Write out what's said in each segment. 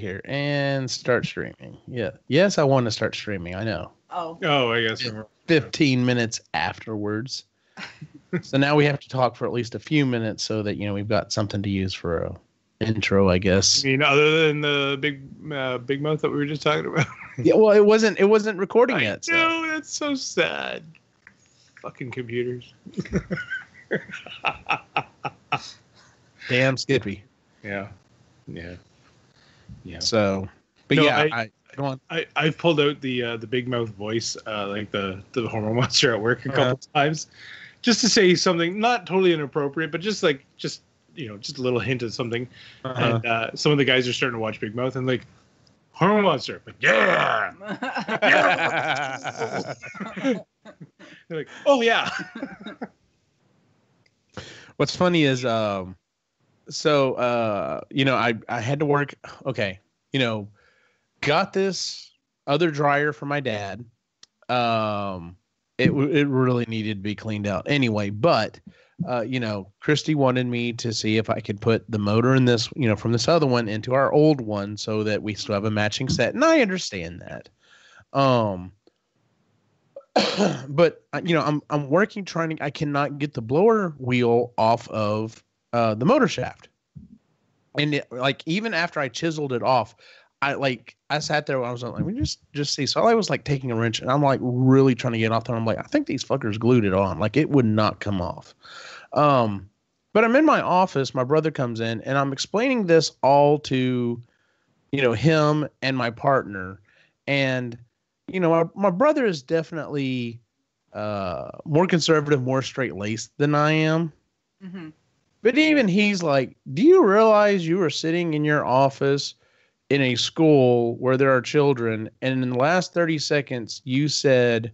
here and start streaming. Yeah. Yes, I want to start streaming. I know. Oh, I guess 15 minutes afterwards. So now we have to talk for at least a few minutes so that, we've got something to use for a intro, I guess. I mean, other than the big mouth that we were just talking about. Yeah, well, it wasn't recording yet. No, that's so sad. Fucking computers. Damn Skippy. Yeah. So, but no, yeah, go on. I've pulled out the big mouth voice, like the hormone monster at work a couple times, just to say something not totally inappropriate, but just a little hint of something. And some of the guys are starting to watch Big Mouth and like, hormone monster, but yeah. They're like, oh yeah. What's funny is, I had to work. Okay, got this other dryer for my dad. It really needed to be cleaned out anyway, but Christy wanted me to see if I could put the motor in this, from this other one into our old one so that we still have a matching set. And I understand that. But I'm working I cannot get the blower wheel off of the motor shaft. And even after I chiseled it off, I sat there when I was like, we just see. So I was like taking a wrench and I'm like really trying to get off there. I'm like, I think these fuckers glued it on. Like it would not come off. But I'm in my office. My brother comes in and I'm explaining this all to, him and my partner. And, my brother is definitely more conservative, more straight-laced than I am. Mm-hmm. But even he's like, do you realize you were sitting in your office in a school where there are children, and in the last 30 seconds, you said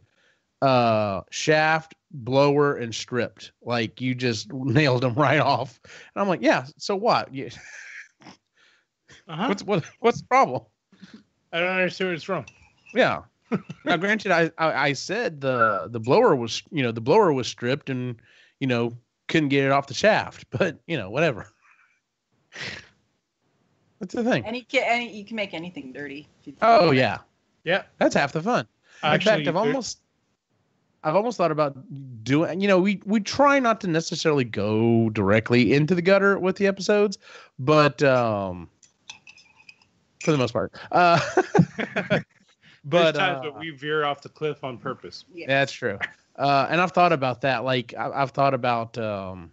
shaft, blower, and stripped. Like, you just nailed them right off. And I'm like, yeah, so what? Yeah. What's the problem? I don't understand what's wrong. Yeah. Now, granted, I said the blower was, the blower was stripped and, couldn't get it off the shaft, but whatever. That's the thing. You can make anything dirty. Oh yeah, that's half the fun. Actually, in fact, I've almost thought about doing. We try not to necessarily go directly into the gutter with the episodes, but for the most part, but times that we veer off the cliff on purpose. Yes. That's true. And I've thought about that. Like I've thought about, doing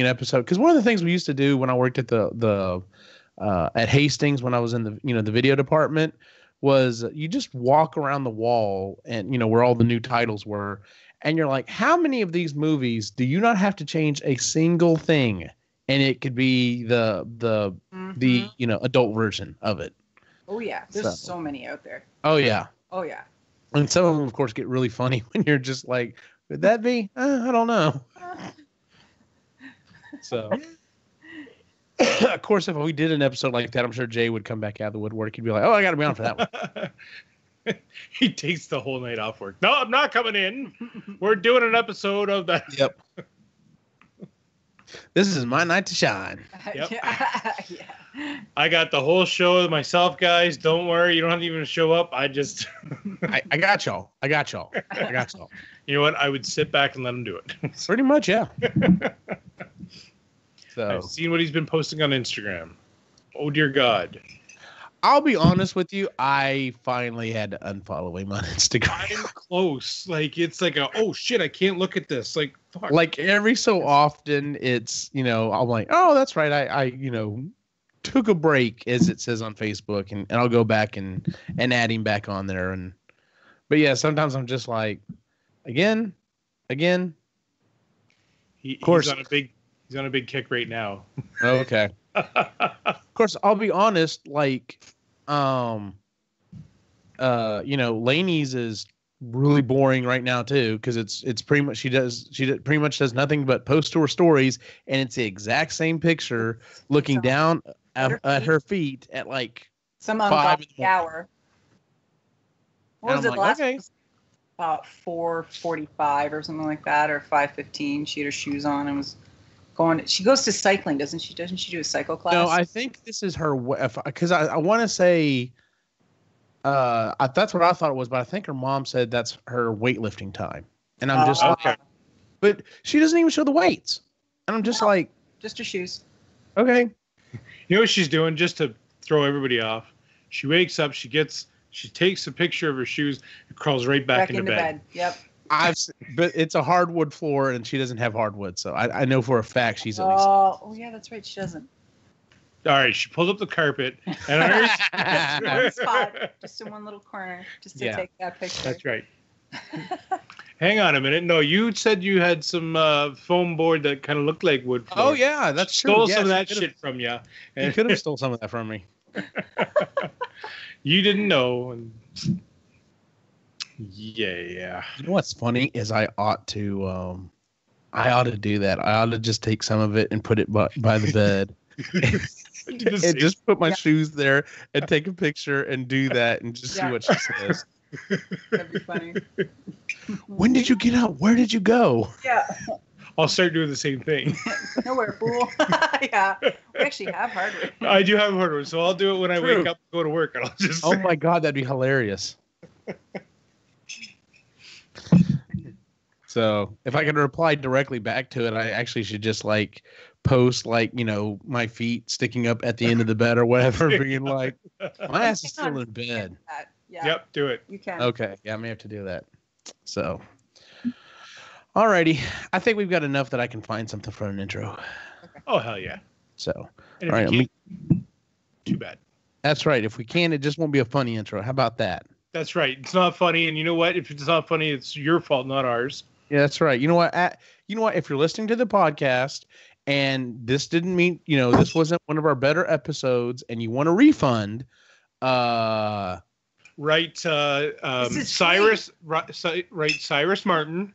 an episode. Because one of the things we used to do when I worked at at Hastings when I was in the the video department was you just walk around the wall and where all the new titles were, and you're like, how many of these movies do you not have to change a single thing, and it could be the adult version of it. Oh yeah, there's so many out there. Oh yeah. And some of them, of course, get really funny when you're just like, would that be? I don't know. So, of course, if we did an episode like that, I'm sure Jay would come back out of the woodwork. He'd be like, oh, I got to be on for that one. He takes the whole night off work. No, I'm not coming in. We're doing an episode of that. Yep. This is my night to shine. Yep. Yeah. I got the whole show myself, guys. Don't worry. You don't have to even show up. I just... I got y'all. You know what? I would sit back and let him do it. Pretty much, yeah. So I've seen what he's been posting on Instagram. Oh, dear God. I'll be honest with you. I finally had to unfollow him on Instagram. I'm close. Like, it's like oh, shit, I can't look at this. Like, fuck. Like, every so often, it's, I'm like, oh, that's right. I took a break, as it says on Facebook, and I'll go back and add him back on there. But yeah, sometimes I'm just like, again. Of course, he's on a big kick right now. Oh, okay. Of course, I'll be honest. Like, Lainey's is really boring right now too, because it's pretty much she pretty much does nothing but post to her stories, and it's the exact same picture looking down at her feet at like some ungodly hour. What was it last? Okay. About 4:45 or something like that, or 5:15. She had her shoes on and was She goes to cycling, doesn't she? Doesn't she do a cycle class? No, I think this is her. Because I want to say, that's what I thought it was, but I think her mom said that's her weightlifting time, and I'm just okay. But she doesn't even show the weights, and I'm just like, just her shoes. Okay. You know what she's doing just to throw everybody off? She wakes up, she takes a picture of her shoes, and crawls right back into bed. Yep. But it's a hardwood floor, and she doesn't have hardwood, so I know for a fact she's at least. Oh yeah, that's right. She doesn't. All right, she pulled up the carpet and one spot, just in one little corner, just to take that picture. That's right. Hang on a minute. No, you said you had some foam board that kind of looked like wood floor. Oh yeah, that's true. Stole some of that shit from you. You could have stole some of that from me. You didn't know. Yeah. You know what's funny is I ought to do that. I ought to just take some of it and put it by the bed. And just put my shoes there and take a picture and do that and just see what she says. That'd be funny. When did you get up? Where did you go? Yeah. I'll start doing the same thing. Nowhere, fool. Yeah. We actually have hardware. I do have hardware, so I'll do it when I wake up and go to work. And I'll just. Oh my God, that'd be hilarious. So if I could reply directly back to it, I actually should just like post like, my feet sticking up at the end of the bed or whatever, being like, my ass is still in bed. Yeah. Yep, do it. You can. Okay. Yeah, I may have to do that. So, alrighty. I think we've got enough that I can find something for an intro. Okay. Oh, hell yeah. So, all right. Too bad. That's right. If we can, it just won't be a funny intro. How about that? That's right. It's not funny. And you know what? If it's not funny, it's your fault, not ours. Yeah, that's right. You know what? If you're listening to the podcast and this didn't mean, this wasn't one of our better episode and you want a refund, Right, Cyrus. Right, Cyrus Martin.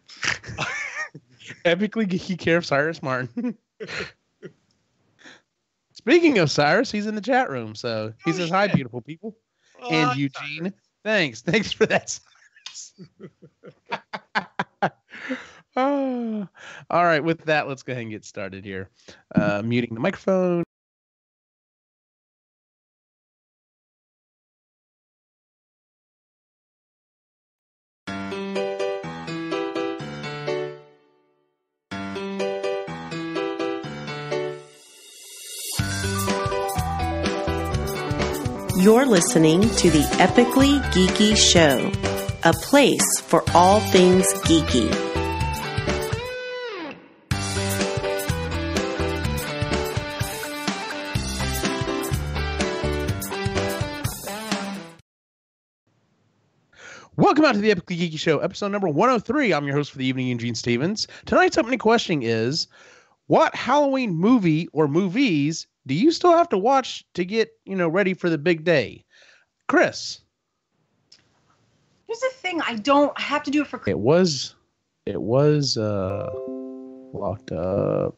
Epically Geeky care of Cyrus Martin. Speaking of Cyrus, he's in the chat room, so he says hi, beautiful people. And Eugene, thanks for that, Cyrus. All right, with that, let's go ahead and get started here. Muting the microphone. You're listening to the Epically Geeky Show, a place for all things geeky. Welcome out to the Epically Geeky Show, episode number 103. I'm your host for the evening, Eugene Stevens. Tonight's opening question is, what Halloween movie or movies do you still have to watch to get, ready for the big day? Chris. Here's the thing. I have to do it for Christmas. It was locked up.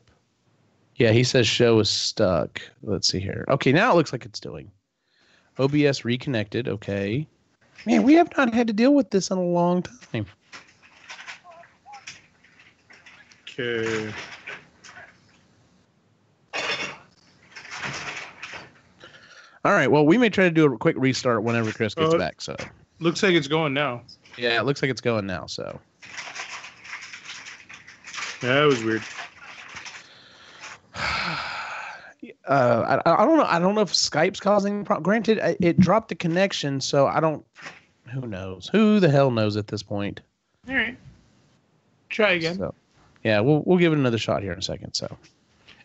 Yeah, he says show is stuck. Let's see here. Okay, now it looks like it's doing. OBS reconnected. Okay. Man, we have not had to deal with this in a long time. Okay. All right. Well, we may try to do a quick restart whenever Chris gets back. So looks like it's going now. Yeah, it looks like it's going now. So yeah, that was weird. I don't know. I don't know if Skype's causing. Granted, it dropped the connection, so I don't. Who knows? Who the hell knows at this point? All right. Try again. So, yeah, we'll give it another shot here in a second. So.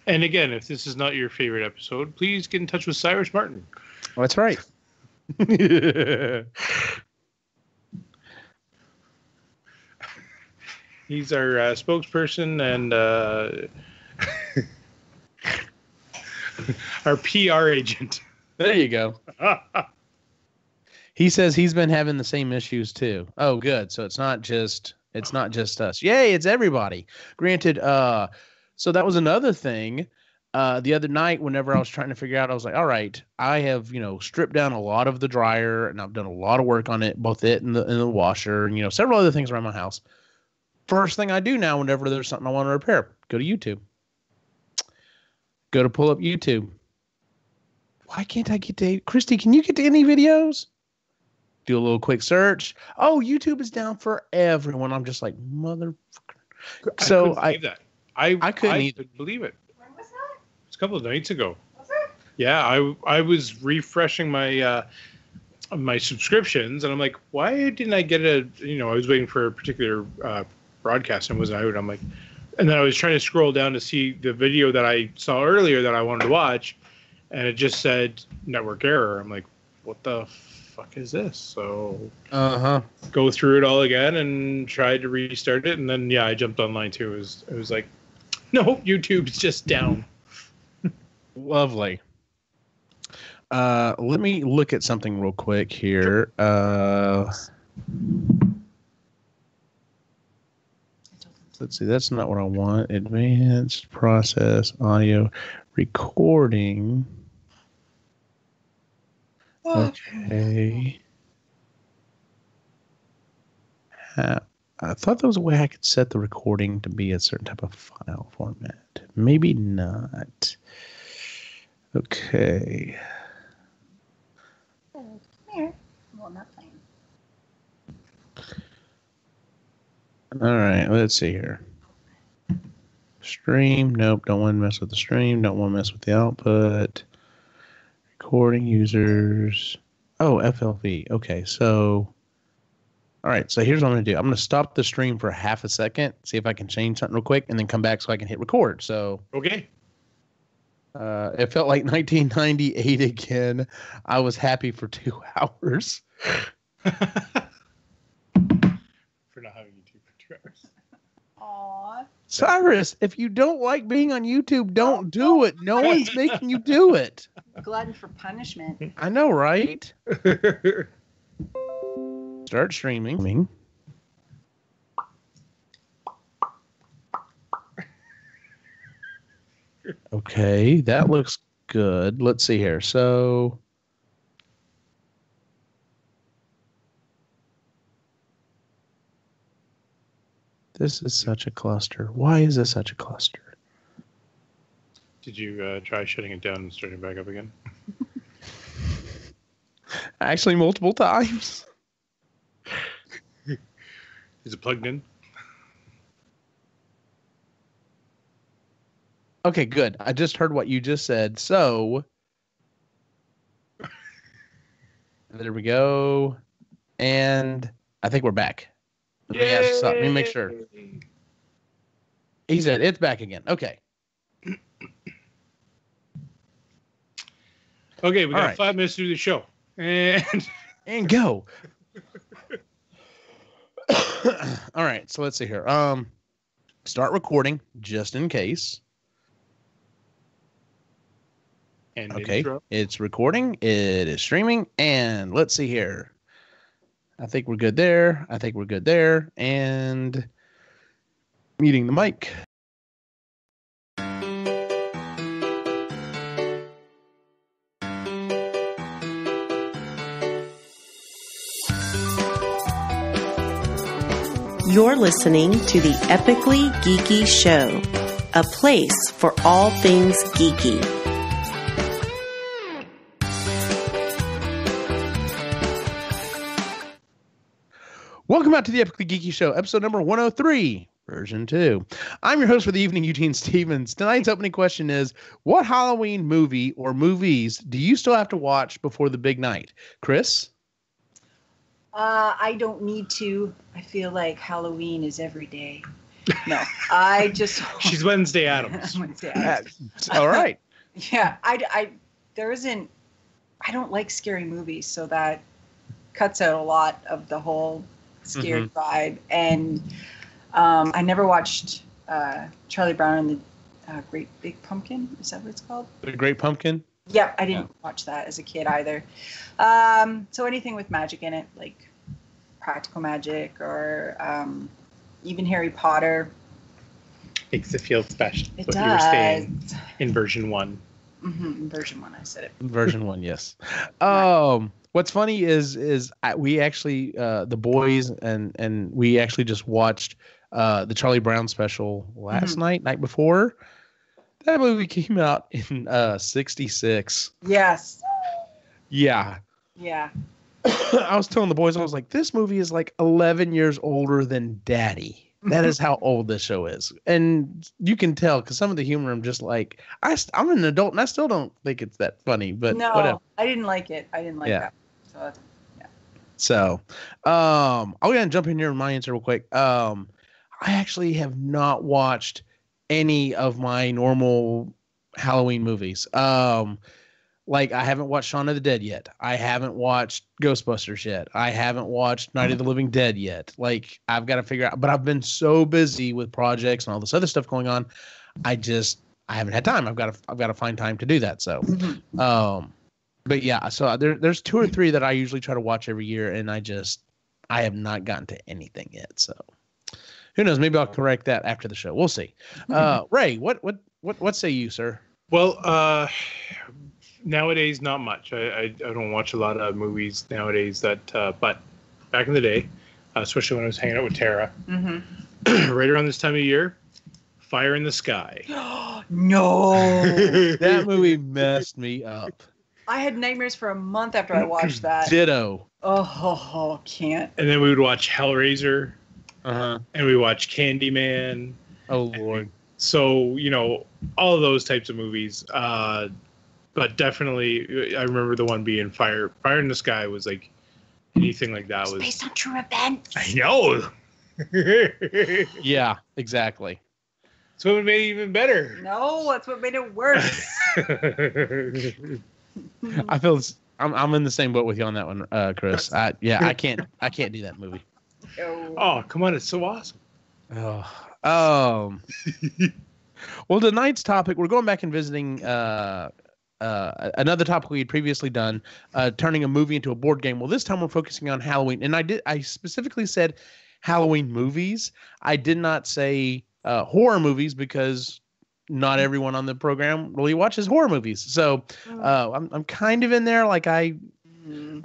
And again, if this is not your favorite episode, please get in touch with Cyrus Martin. Oh, that's right. He's our spokesperson and our PR agent. There you go. He says he's been having the same issues too. Oh, good. So it's not just us. Yay, it's everybody. Granted, so that was another thing. The other night, whenever I was trying to figure out, I was like, all right, I have, stripped down a lot of the dryer and I've done a lot of work on it, both it and the washer and, several other things around my house. First thing I do now, whenever there's something I want to repair, go to YouTube. Go to pull up YouTube. Why can't I get to Christy? Can you get to any videos? Do a little quick search. Oh, YouTube is down for everyone. I'm just like motherfucker. So I couldn't either believe it. When was that? It's a couple of nights ago. Was it? Yeah, I was refreshing my my subscriptions, and I'm like, why didn't I get I was waiting for a particular broadcast and it wasn't out. I'm like, and then I was trying to scroll down to see the video that I saw earlier that I wanted to watch, and it just said network error. I'm like, what the fuck is this? So go through it all again and tried to restart it, and then I jumped online too. It was like, no, YouTube's just down. Lovely. Let me look at something real quick here. Let's see. That's not what I want. Advanced process audio recording. Okay. I thought there was a way I could set the recording to be a certain type of file format. Maybe not. Okay. Here. Well, not playing. All right, let's see here. Stream. Nope, don't want to mess with the stream. Don't want to mess with the output. Recording users. Oh, FLV. Okay, so. All right, so here's what I'm going to do. I'm going to stop the stream for half a second, see if I can change something real quick, and then come back so I can hit record. So. Okay. It felt like 1998 again. I was happy for 2 hours. For not having YouTube for 2 hours. Aww. Cyrus, if you don't like being on YouTube, don't do it. No one's making you do it. Glutton for punishment. I know, right? Start streaming. Okay, that looks good. Let's see here. So this is such a cluster. Why is this such a cluster? Did you try shutting it down and starting back up again? Actually, multiple times. Is it plugged in? Okay, good. I just heard what you just said. So there we go. And I think we're back. Let me make sure. He said it's back again. Okay. Okay, we got 5 minutes to do the show. And go. All right, so let's see here. Start recording just in case. And okay, intro. It's recording. It is streaming. And let's see here. I think we're good there. And muting the mic. You're listening to the Epically Geeky Show, a place for all things geeky. Welcome out to the Epically Geeky Show, episode number 103, version 2. I'm your host for the evening, Eugene Stevens. Tonight's opening question is, what Halloween movie or movies do you still have to watch before the big night? Chris? I don't need to. I feel like Halloween is every day. No, I just... She's Wednesday Addams. Wednesday Addams. All right. Yeah, there isn't... I don't like scary movies, so that cuts out a lot of the whole scared vibe. And I never watched Charlie Brown and the Great Big Pumpkin. Is that what it's called? The Great Pumpkin? Yep, I didn't watch that as a kid either. So anything with magic in it, like practical magic or even Harry Potter. Makes it feel special. It does. You were saying in version 1. In version 1, I said it. Version 1, yes. What's funny is we actually the boys and we actually just watched the Charlie Brown special last night before. That movie came out in 66. Yes. Yeah. Yeah. I was telling the boys, I was like, this movie is like 11 years older than Daddy. That is how old this show is. And you can tell because some of the humor, I'm just like, I'm an adult and I still don't think it's that funny, but no, whatever. I didn't like it. I didn't like that. So, yeah. So, I'll go ahead and jump in here with my answer real quick. I actually have not watched any of my normal Halloween movies. Like I haven't watched Shaun of the Dead yet. I haven't watched Ghostbusters yet. I haven't watched Night of the Living Dead yet. Like I've got to figure out, but I've been so busy with projects and all this other stuff going on. I haven't had time. I've got to find time to do that. So, but yeah, so there's 2 or 3 that I usually try to watch every year, and I have not gotten to anything yet. So who knows? Maybe I'll correct that after the show. We'll see. Ray, what say you, sir? Well, nowadays, not much. I don't watch a lot of movies nowadays. But back in the day, especially when I was hanging out with Tara, right around this time of year, Fire in the Sky. No, that movie messed me up. I had nightmares for a month after I watched that. Ditto. Oh, can't. And then we would watch Hellraiser. And we watch Candyman. Oh Lord. So all of those types of movies. But definitely, I remember the one being Fire in the Sky was like anything like that was based on true events. I know. Yeah, exactly. So it made it even better. No, that's what made it worse. I feel I'm in the same boat with you on that one, Chris. I can't do that movie. Oh, come on, it's so awesome. Well, tonight's topic, we're going back and visiting another topic we had previously done, turning a movie into a board game. Well, this time we're focusing on Halloween, and I specifically said Halloween movies. I did not say horror movies because not everyone on the program really watches horror movies. So I'm kind of in there. Like there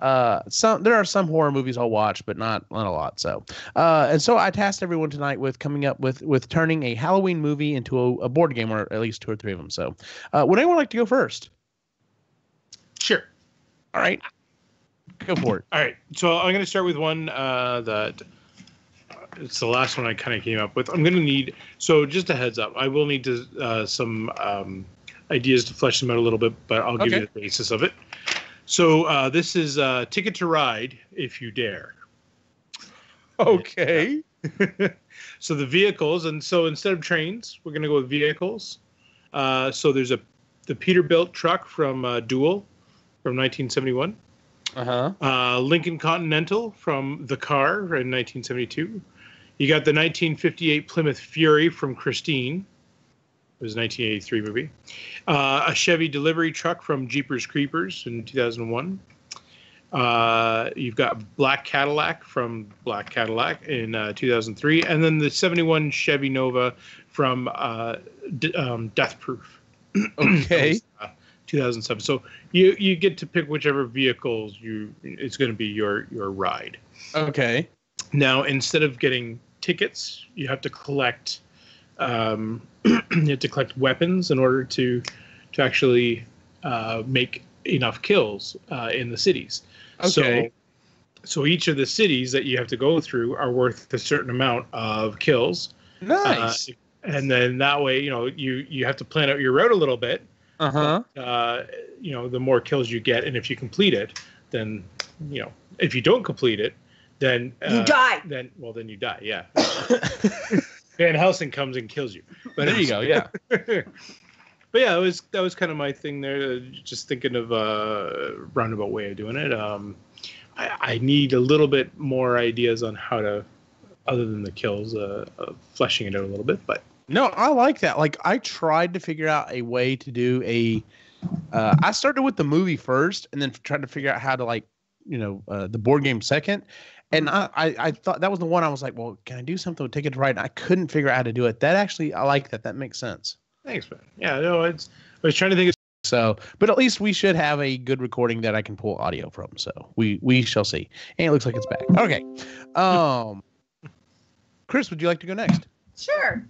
are some horror movies I'll watch, but not a lot. So and so I tasked everyone tonight with coming up with turning a Halloween movie into a board game, or at least 2 or 3 of them. So would anyone like to go first? Sure. All right. Go for it. All right. So I'm going to start with one that it's the last one I kind of came up with. I'm going to need, so just a heads up, I will need to some ideas to flesh them out a little bit, but I'll give you the basis of it. So this is Ticket to Ride, If You Dare. Okay. So the vehicles, and so instead of trains, we're going to go with vehicles. So there's the Peterbilt truck from Duel from 1971. Lincoln Continental from The Car in 1972. You got the 1958 Plymouth Fury from Christine. It was a 1983 movie. A Chevy delivery truck from Jeepers Creepers in 2001. You've got Black Cadillac from Black Cadillac in 2003. And then the 71 Chevy Nova from Death Proof. Okay. 2007. So you get to pick whichever vehicles it's going to be your ride. Okay. Now, instead of getting tickets, you have to collect weapons in order to actually make enough kills in the cities. Okay. So each of the cities that you have to go through are worth a certain amount of kills. Nice. And then that way, you have to plan out your route a little bit. The more kills you get, and if you complete it, then if you don't complete it, then you die. Then you die. Yeah. Van Helsing comes and kills you. But there you go. Yeah. But yeah, that was kind of my thing there. Just thinking of a roundabout way of doing it. I need a little bit more ideas on how to, other than the kills, fleshing it out a little bit. But no, I like that. Like I tried to figure out a way to do I started with the movie first, and then tried to figure out how to the board game second. And I thought that was the one I was like, well, can I do something with Ticket to Ride? And I couldn't figure out how to do it. That actually, I like that. That makes sense. Thanks, man. Yeah, no, I was trying to think of. So, but at least we should have a good recording that I can pull audio from. So we shall see. And it looks like it's back. Okay. Chris, would you like to go next? Sure.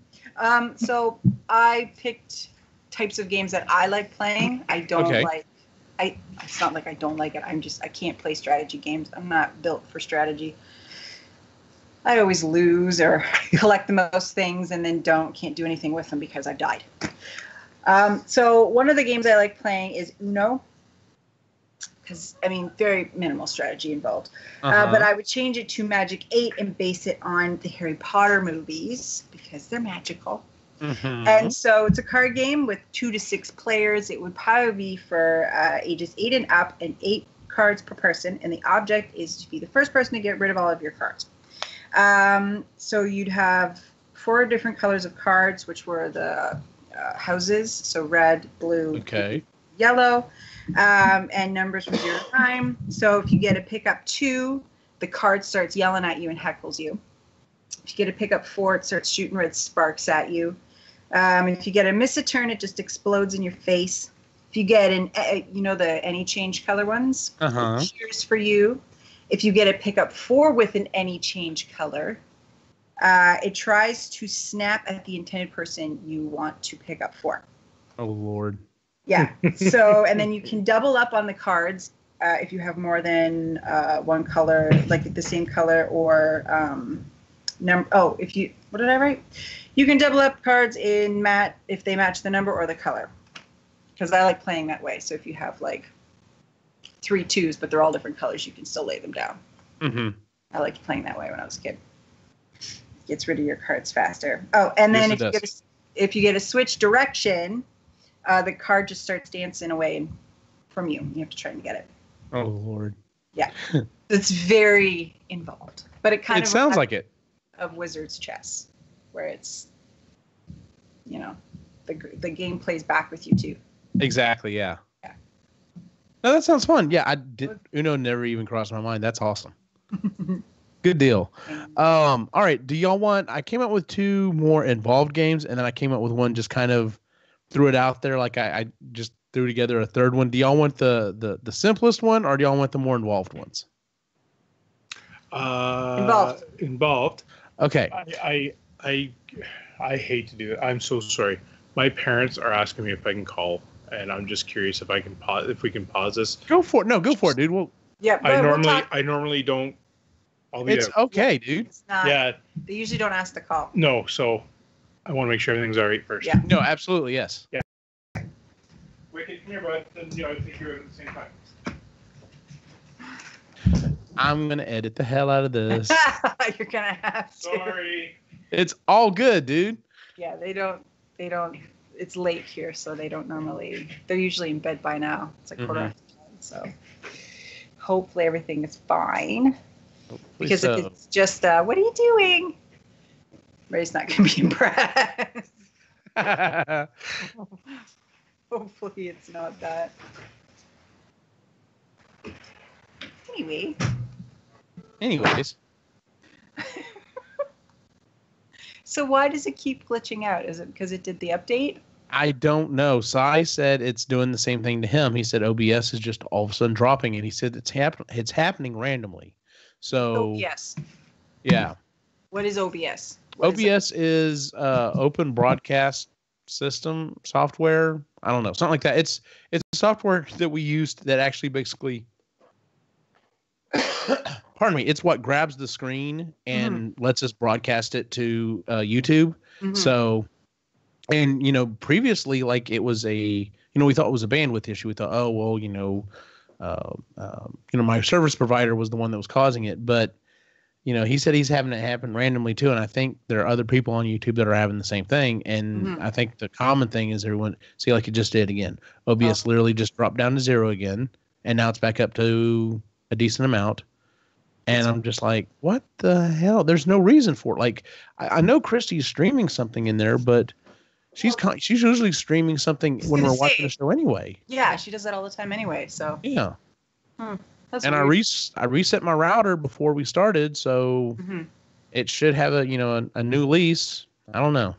So I picked types of games that I like playing. I don't Okay. like. It's not like I don't like it. I can't play strategy games. I'm not built for strategy. I always lose or collect the most things and then can't do anything with them because I've died. So one of the games I like playing is Uno. Because, I mean, very minimal strategy involved. But I would change it to Magic 8 and base it on the Harry Potter movies because they're magical. Mm-hmm. And so it's a card game with 2 to 6 players. It would probably be for ages 8 and up and 8 cards per person. And the object is to be the first person to get rid of all of your cards. So you'd have 4 different colors of cards, which were the houses. So red, blue, yellow. And numbers from 0 to 9. So if you get a pick up 2, the card starts yelling at you and heckles you. If you get a pick up 4, it starts shooting red sparks at you. If you get a miss a turn, it just explodes in your face. If you get the any change color ones, it cheers for you. If you get a pick up 4 with an any change color, it tries to snap at the intended person you want to pick up 4. Oh, Lord. Yeah. So, and then you can double up on the cards if you have more than one color, like the same color or number. Oh, what did I write? You can double up cards if they match the number or the color. Because I like playing that way. So if you have like 3 2s, but they're all different colors, you can still lay them down. Mm-hmm. I liked playing that way when I was a kid. Gets rid of your cards faster. Oh, and then if you get a switch direction, the card just starts dancing away from you. You have to try and get it. Oh, Lord. Yeah. It's very involved. But it sounds like it. Of Wizard's Chess, where it's, the game plays back with you too. Exactly, yeah. Yeah. No, that sounds fun. Yeah, Uno never even crossed my mind. That's awesome. Good deal. All right. Do y'all want? I came up with 2 more involved games, and then I came up with one just kind of threw it out there. Like I just threw together a third one. Do y'all want the simplest one, or do y'all want the more involved ones? Involved. Okay. I hate to do that. I'm so sorry. My parents are asking me if I can call, and I'm just curious if I can pause. If we can pause this. Go for it. No, go for it, dude. I normally don't. It's okay, dude. It's not, yeah. They usually don't ask to call. No, so I want to make sure everything's all right first. Yeah. No, absolutely, yes. Yeah. Wicked, come here, bud. I think you're at the same time. I'm gonna edit the hell out of this. You're gonna have to. Sorry. It's all good, dude. Yeah, they don't. It's late here, so they don't normally. They're usually in bed by now. It's like 10:15, so hopefully everything is fine. Because if it's just, what are you doing? Ray's not going to be impressed. Hopefully it's not that. Anyways. So why does it keep glitching out? Is it because it did the update? I don't know. Sai said it's doing the same thing to him. He said OBS is just all of a sudden dropping it. He said it's happening randomly. So OBS. Yeah. What is OBS? OBS is open broadcast system software. I don't know, something like that. It's a software that we used that actually basically pardon me, it's what grabs the screen and lets us broadcast it to YouTube. So, and previously, like it was we thought it was a bandwidth issue. We thought, oh well, my service provider was the one that was causing it, but he said he's having it happen randomly too. And I think there are other people on YouTube that are having the same thing. And I think the common thing is everyone see, like it just did again. OBS literally just dropped down to 0 again. And now it's back up to a decent amount. And I'm just like, what the hell? There's no reason for it. Like, I know Christy's streaming something in there, but she's usually streaming something when we're watching the show anyway. Yeah, she does that all the time anyway. So yeah. That's and weird. I reset my router before we started, so it should have a new lease. I don't know.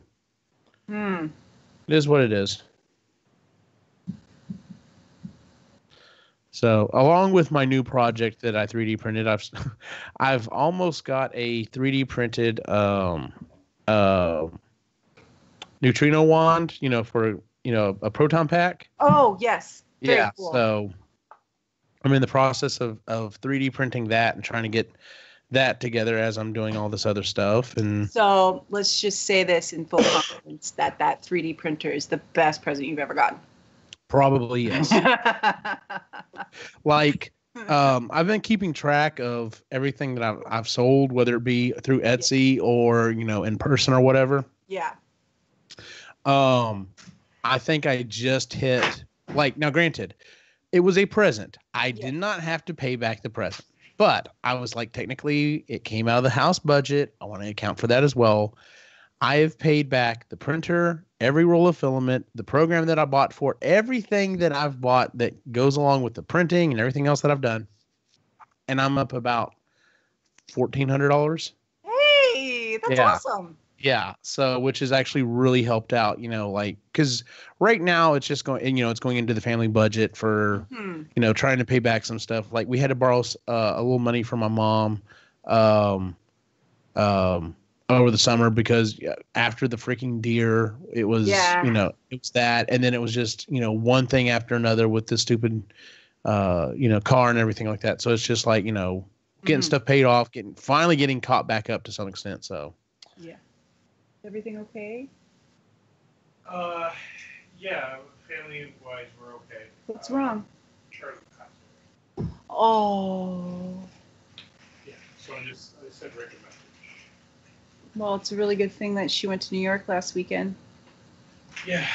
It is what it is. So, along with my new project that I 3D printed, I've almost got a 3D printed neutrino wand, for a proton pack. Oh, yes. Very cool. So I'm in the process of 3D printing that and trying to get that together as I'm doing all this other stuff. And so let's just say this in full confidence that 3D printer is the best present you've ever gotten. Probably yes. I've been keeping track of everything that I've sold, whether it be through Etsy or in person or whatever. Yeah. I think I just hit now. Granted, it was a present. I did not have to pay back the present, but I was like, technically, it came out of the house budget. I want to account for that as well. I have paid back the printer, every roll of filament, the program that I bought for everything that I've bought that goes along with the printing and everything else that I've done. And I'm up about $1,400. Hey, that's awesome. Yeah. So, which has actually really helped out, because right now it's just going, it's going into the family budget for, trying to pay back some stuff. Like we had to borrow a little money from my mom, over the summer because after the freaking deer, it was, it was that. And then it was just, one thing after another with the stupid, car and everything like that. So it's just like, getting stuff paid off, finally getting caught back up to some extent. So, yeah. Everything okay? Yeah, family-wise, we're okay. What's wrong? Charlie passed away. Oh. Yeah, so I said recommend. Well, it's a really good thing that she went to New York last weekend. Yeah.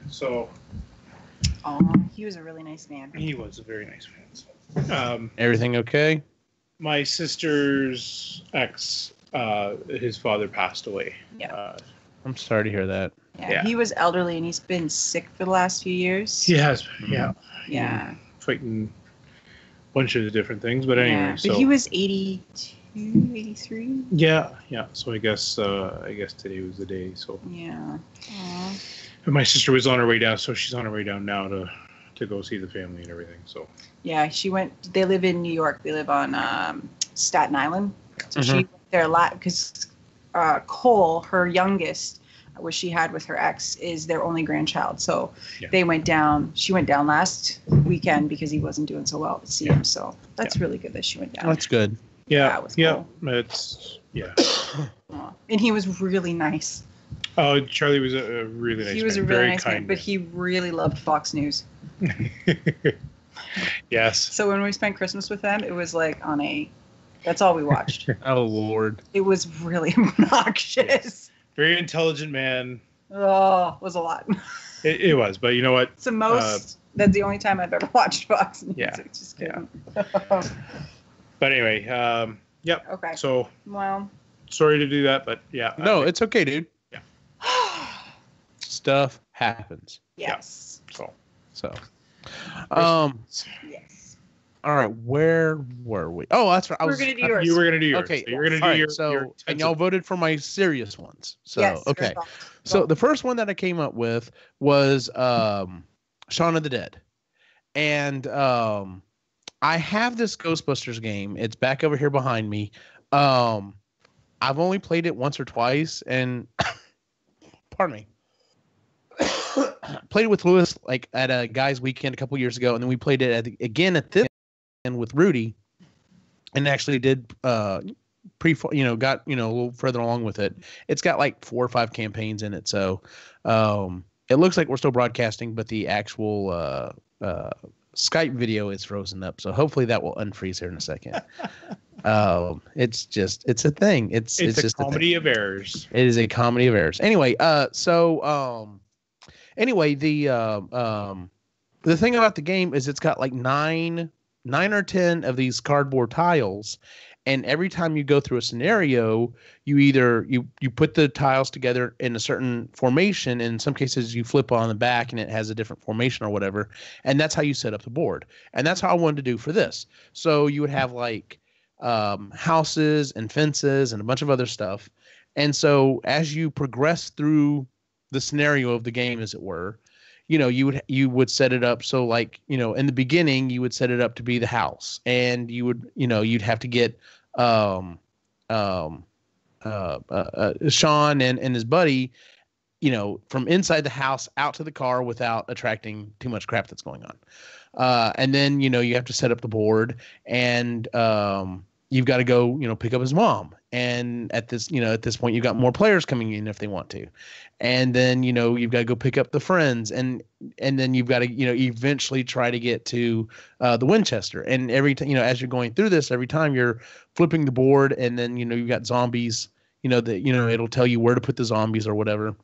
So. Oh, he was a really nice man. He was a very nice man. So, everything okay? My sister's ex, his father passed away. Yeah. I'm sorry to hear that. Yeah, he was elderly and he's been sick for the last few years. He has. Yeah. Yeah. Fighting a bunch of different things, but anyway. Yeah, but he was 82. 83. Yeah. So I guess today was the day. So yeah. Aww. And my sister was on her way down, so she's on her way down now to go see the family and everything. So yeah, she went. They live in New York. They live on Staten Island. So she went there a lot because Cole, her youngest, which she had with her ex, is their only grandchild. So they went down. She went down last weekend because he wasn't doing so well to see him. So that's really good that she went down. That's good. Yeah, cool. It's and he was really nice. Oh, Charlie was a really nice man. He was a really nice man, but he really loved Fox News. Yes. So when we spent Christmas with them, it was like that's all we watched. Oh, Lord. It was really obnoxious. Yes. Very intelligent man. Oh, it was a lot. It was, but you know what? It's the most, that's the only time I've ever watched Fox News. Yeah. Just kidding. But anyway, yep. Okay. So, well, sorry to do that, but yeah. No, it's okay, dude. Yeah. Stuff happens. Yes. Yeah. So. Yes. All right, where were we? Oh, that's right. We're gonna do yours. You were gonna do yours. Okay, so you're gonna do your. So, and y'all voted for my serious ones. So, yes, okay. So the first one that I came up with was Shaun of the Dead, and I have this Ghostbusters game. It's back over here behind me. I've only played it once or twice, and pardon me. Played it with Lewis like at a guy's weekend a couple years ago, and then we played it again at this and with Rudy, and actually did got a little further along with it. It's got like 4 or 5 campaigns in it, so it looks like we're still broadcasting, but the actual Skype video is frozen up, so hopefully that will unfreeze here in a second. It's a thing. It's just a comedy of errors. It is a comedy of errors. Anyway, Anyway, the thing about the game is it's got like 9 or 10 of these cardboard tiles, and every time you go through a scenario, you either you put the tiles together in a certain formation, and in some cases you flip on the back and it has a different formation or whatever, and that's how you set up the board. And that's how I wanted to do for this. So you would have like houses and fences and a bunch of other stuff. And so as you progress through the scenario of the game, as it were, you would set it up so like, in the beginning you would set it up to be the house, and you would, you'd have to get Sean and his buddy from inside the house out to the car without attracting too much crap that's going on. And then, you have to set up the board, and you've got to go, pick up his mom. And at this point, you've got more players coming in if they want to. And then, you've got to go pick up the friends, and then you've got to, eventually try to get to the Winchester. And every time, as you're going through this, every time you're flipping the board, and then, you've got zombies, it'll tell you where to put the zombies or whatever.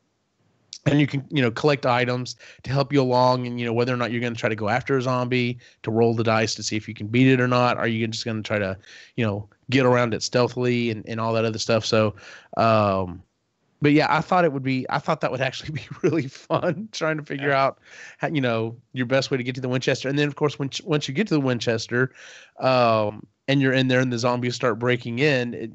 And you can, collect items to help you along, and, whether or not you're going to try to go after a zombie, to roll the dice to see if you can beat it or not. Are you just going to try to, get around it stealthily and all that other stuff? So, but yeah, I thought that would actually be really fun, trying to figure out how, your best way to get to the Winchester. And then, of course, once you get to the Winchester, and you're in there and the zombies start breaking in,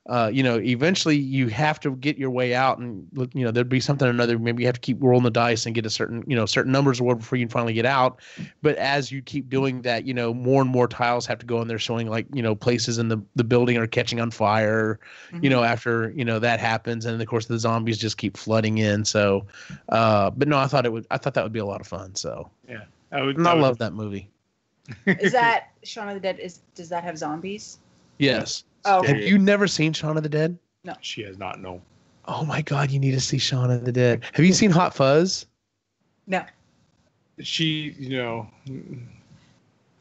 eventually you have to get your way out, and there'd be something or another. Maybe you have to keep rolling the dice and get a certain numbers or whatever before you can finally get out. But as you keep doing that, more and more tiles have to go in there showing places in the building are catching on fire, after, that happens. And of course the zombies just keep flooding in. So, but no, I thought that would be a lot of fun. So yeah, I love that movie. Is that Shaun of the Dead? Does that have zombies? Yes. Oh, have you never seen Shaun of the Dead? No. She has not, no. Oh my God, you need to see Shaun of the Dead. Have you seen Hot Fuzz? No. She, No.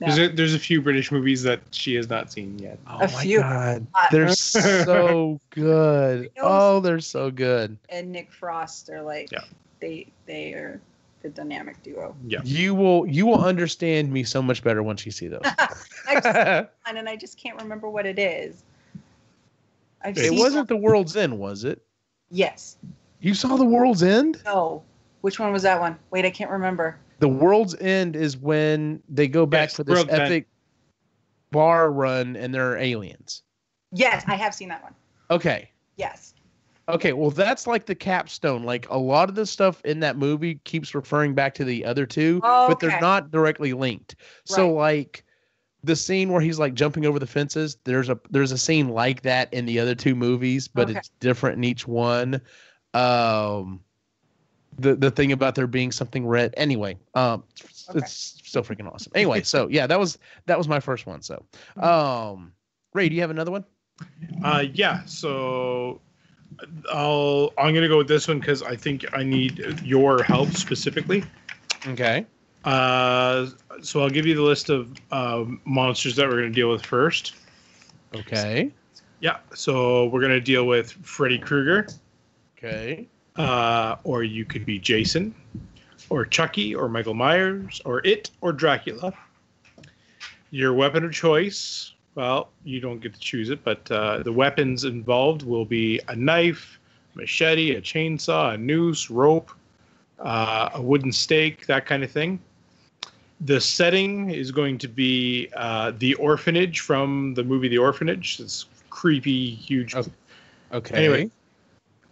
there's a few British movies that she has not seen yet. Oh my God, they're so good. Oh, they're so good. And Nick Frost are they are the dynamic duo. Yeah. You will understand me so much better once you see those. I just can't remember what it is. It wasn't The World's End, was it? Yes. You saw The World's End? No. Which one was that one? Wait, I can't remember. The World's End is when they go back for this epic bar run and there are aliens. Yes, I have seen that one. Okay. Yes. Okay, well, that's like the capstone. Like, a lot of the stuff in that movie keeps referring back to the other two, but they're not directly linked. Right. So, like, the scene where he's like jumping over the fences, there's a scene like that in the other two movies, but it's different in each one. The thing about there being something red. Anyway, it's so freaking awesome. Anyway, so yeah, that was my first one. So, Ray, do you have another one? Yeah. So I'm gonna go with this one because I think I need your help specifically. Okay. So I'll give you the list of monsters that we're going to deal with first. Okay. Yeah. So we're going to deal with Freddy Krueger. Okay. Or you could be Jason, or Chucky, or Michael Myers, or It, or Dracula. Your weapon of choice, well, you don't get to choose it, but the weapons involved will be a knife, machete, a chainsaw, a noose, rope, a wooden stake, that kind of thing. The setting is going to be the orphanage from the movie The Orphanage. It's creepy, huge. Oh, okay. Anyway,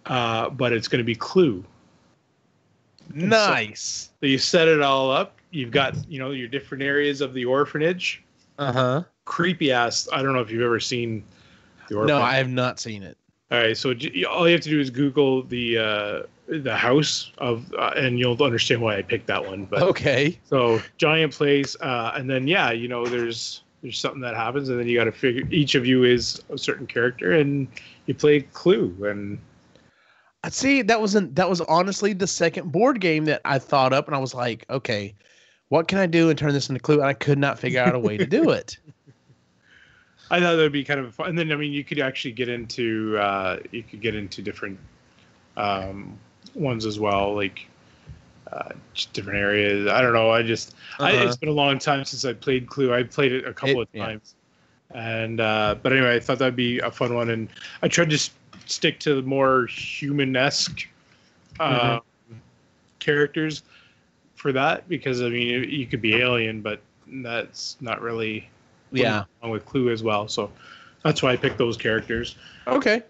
but it's going to be Clue. Nice. So you set it all up. You've got, your different areas of the orphanage. Uh-huh. Creepy ass. I don't know if you've ever seen The Orphanage. No, I have not seen it. All right, so all you have to do is Google the house of, and you'll understand why I picked that one. But okay. So giant place, and then there's something that happens, and then you got to figure each of you is a certain character, and you play Clue. And see, that was honestly the second board game that I thought up, and I was like, okay, what can I do and turn this into Clue? And I could not figure out a way to do it. I thought that'd be kind of fun. And then, you could actually get into different ones as well, like just different areas. I don't know. It's been a long time since I played Clue. I played it a couple of times, and but anyway, I thought that'd be a fun one. And I tried to stick to the more human-esque characters for that because you could be alien, but that's not really. Yeah, along with Clue as well, so that's why I picked those characters. Okay.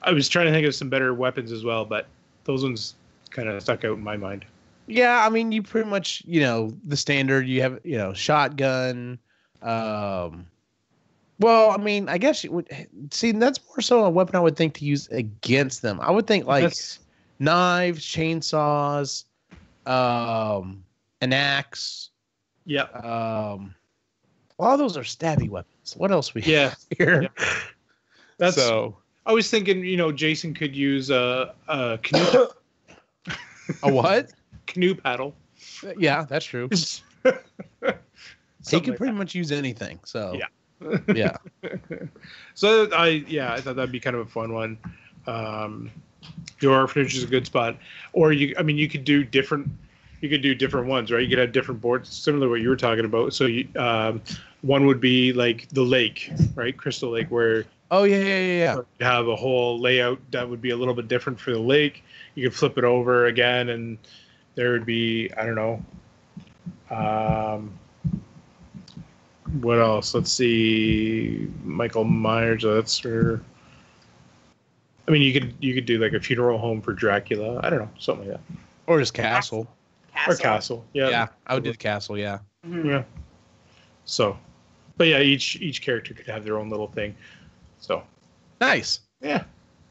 I was trying to think of some better weapons as well, but those ones kind of stuck out in my mind. Yeah, you pretty much, the standard. You have, shotgun. Well, I guess you would see. That's more so a weapon I would think to use against them. I would think knives, chainsaws, an axe. Yeah. All those are stabby weapons. What else we have here? Yeah. That's so. I was thinking, Jason could use a canoe. A what? Canoe paddle. Yeah, that's true. He could pretty much use anything. So yeah. So I thought that'd be kind of a fun one. The orphanage is a good spot, or you could do different. You could do different ones, right? You could have different boards, similar to what you were talking about. So one would be like the lake, right? Crystal Lake, where you have a whole layout that would be a little bit different for the lake. You could flip it over again, and there would be, I don't know, what else? Let's see, Michael Myers. That's for. I mean, you could do like a funeral home for Dracula. I don't know, something like that. Or just castle. Or castle. Yeah. Yeah, I would do the castle. Yeah. Mm-hmm. Yeah. So, but yeah, each character could have their own little thing. So. Nice. Yeah.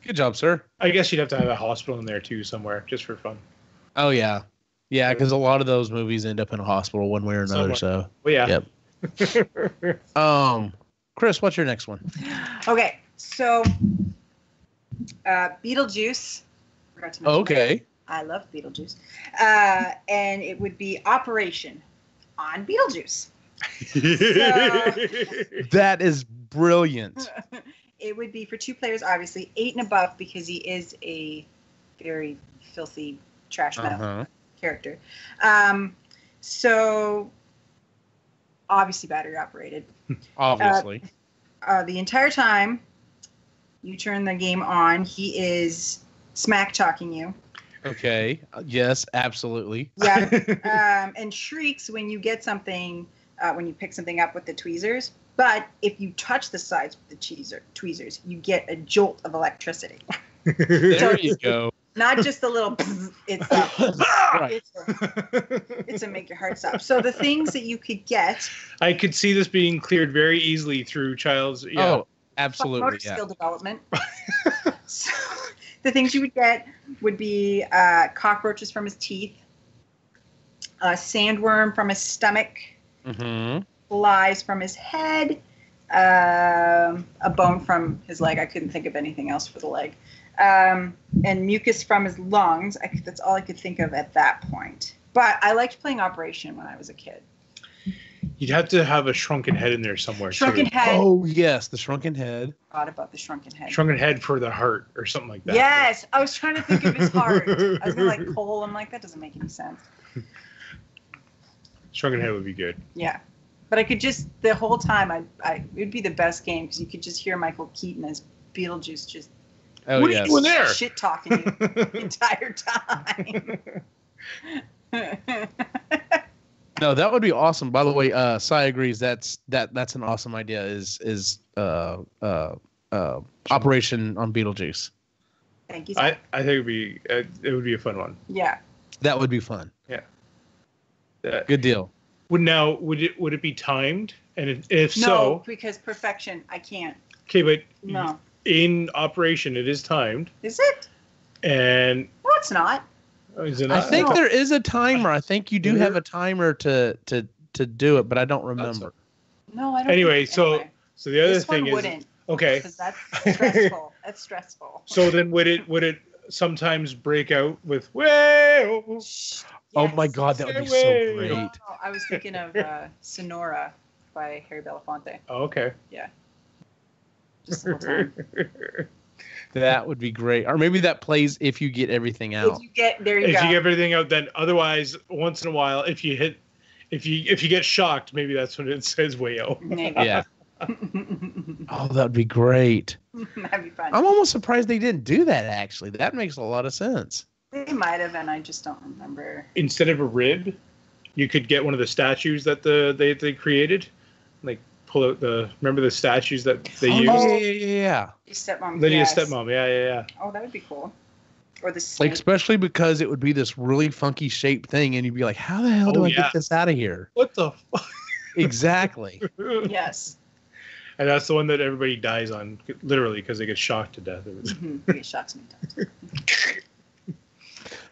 Good job, sir. I guess you'd have to have a hospital in there too somewhere, just for fun. Oh yeah, yeah, because a lot of those movies end up in a hospital one way or another. Somewhere. So. Well, yeah. Yep. Chris, what's your next one? Okay, so Beetlejuice. Forgot to mention Okay. I love Beetlejuice. And it would be Operation on Beetlejuice. That is brilliant. It would be for 2 players, obviously, 8 and above, because he is a very filthy trash metal character. So, obviously, battery operated. Obviously. The entire time you turn the game on, he is smack talking you. Okay. Yes, absolutely. Yeah. And shrieks when you get something, when you pick something up with the tweezers. But if you touch the sides with the tweezers, you get a jolt of electricity. There you go. Not just a little, it's a make your heart stop. So the things that you could get. I could see this being cleared very easily through Child's. Yeah. Oh, absolutely. Motor skill development. So the things you would get would be cockroaches from his teeth, a sandworm from his stomach, flies from his head, a bone from his leg. I couldn't think of anything else for the leg. And mucus from his lungs. That's all I could think of at that point. But I liked playing Operation when I was a kid. You'd have to have a shrunken head in there somewhere. Shrunken head. Oh, yes, the shrunken head. Thought about the shrunken head. Shrunken head for the heart or something like that. Yes, I was trying to think of his heart. I was gonna like Cole. I'm like, that doesn't make any sense. Shrunken head would be good. Yeah, but I could just the whole time. It'd be the best game because you could just hear Michael Keaton as Beetlejuice just. Oh, what are you doing there? Shit talking you the entire time. No, that would be awesome. By the way, Sai agrees. That's an awesome idea. Is Operation on Beetlejuice. Thank you. I think it would be a fun one. Yeah. That would be fun. Yeah. Good deal. Would it be timed? And if no, so, because perfection, I can't. Okay, but no. In Operation, it is timed. Is it? And no, it's not. Is it not? I think there is a timer. I think you do have a timer to do it, but I don't remember. No, I don't. Anyway, so the other this thing one is wouldn't, okay. Because that's stressful. That's stressful. So then, would it sometimes break out with "Whoa"? Yes. Oh my God, that would be so great. Oh, I was thinking of Sonora by Harry Belafonte. Oh, okay. Yeah. Just a little time. That would be great. Or maybe that plays if you get everything out. If you get if you get everything out, then otherwise, once in a while, if you get shocked, maybe that's when it says "way out." Maybe. Yeah. Oh, that'd be great. That'd be fun. I'm almost surprised they didn't do that. Actually, that makes a lot of sense. They might have, and I just don't remember. Instead of a rib, you could get one of the statues that they created, like pull out remember the statues that they used. Yeah. Stepmom. Lydia's stepmom. Yeah. Oh, that would be cool. Or the snake. Like, especially because it would be this really funky shaped thing, and you'd be like, "How the hell do I get this out of here?" What the fuck? Exactly. Yes. And that's the one that everybody dies on, literally, because they get shocked to death. They get shot so many times.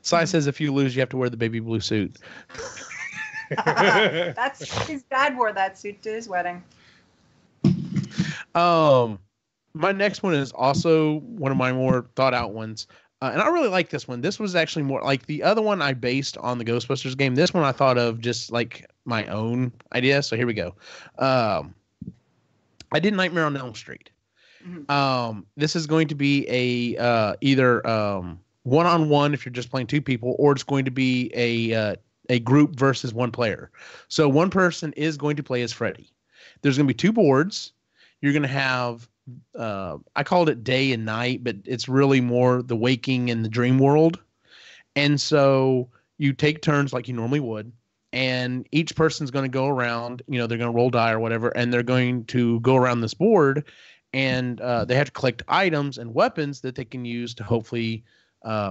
Sai says if you lose, you have to wear the baby blue suit. That's his dad wore that suit to his wedding. My next one is also one of my more thought out ones. And I really like this one. This was actually more like the other one I based on the Ghostbusters game. This one I thought of just like my own idea. So here we go. I did Nightmare on Elm Street. Mm-hmm. This is going to be a either one-on-one if you're just playing two people, or it's going to be a group versus one player. So one person is going to play as Freddy. There's going to be two boards. You're going to have I called it day and night, but it's really more the waking and the dream world. And so you take turns like you normally would, and each person's going to go around, they're going to roll die or whatever, and they're going to go around this board, and they have to collect items and weapons that they can use to hopefully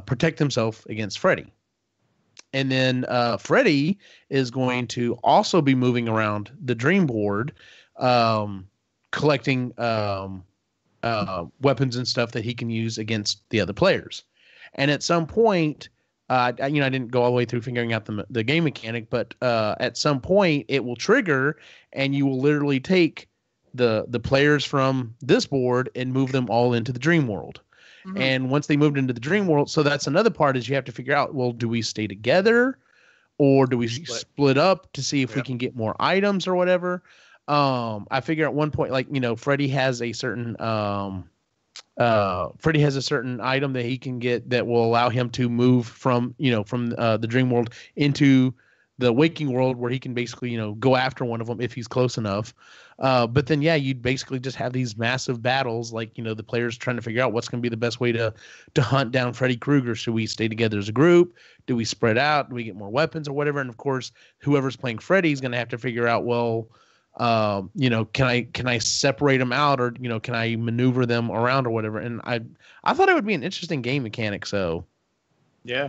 protect themselves against Freddy. And then Freddy is going to also be moving around the dream board, collecting weapons and stuff that he can use against the other players. And at some point, I didn't go all the way through figuring out the game mechanic, but at some point it will trigger, and you will literally take the players from this board and move them all into the dream world. Mm-hmm. And once they moved into the dream world, so that's another part is you have to figure out, well, do we stay together or do we split up to see if we can get more items or whatever? I figure at one point, Freddy has a certain item that he can get that will allow him to move from the dream world into the waking world, where he can basically, go after one of them if he's close enough. But then, you'd basically just have these massive battles, the players trying to figure out what's going to be the best way to hunt down Freddy Krueger. Should we stay together as a group? Do we spread out? Do we get more weapons or whatever? And of course, whoever's playing Freddy is going to have to figure out, well, can I separate them out, or, can I maneuver them around or whatever? And I thought it would be an interesting game mechanic. So, yeah.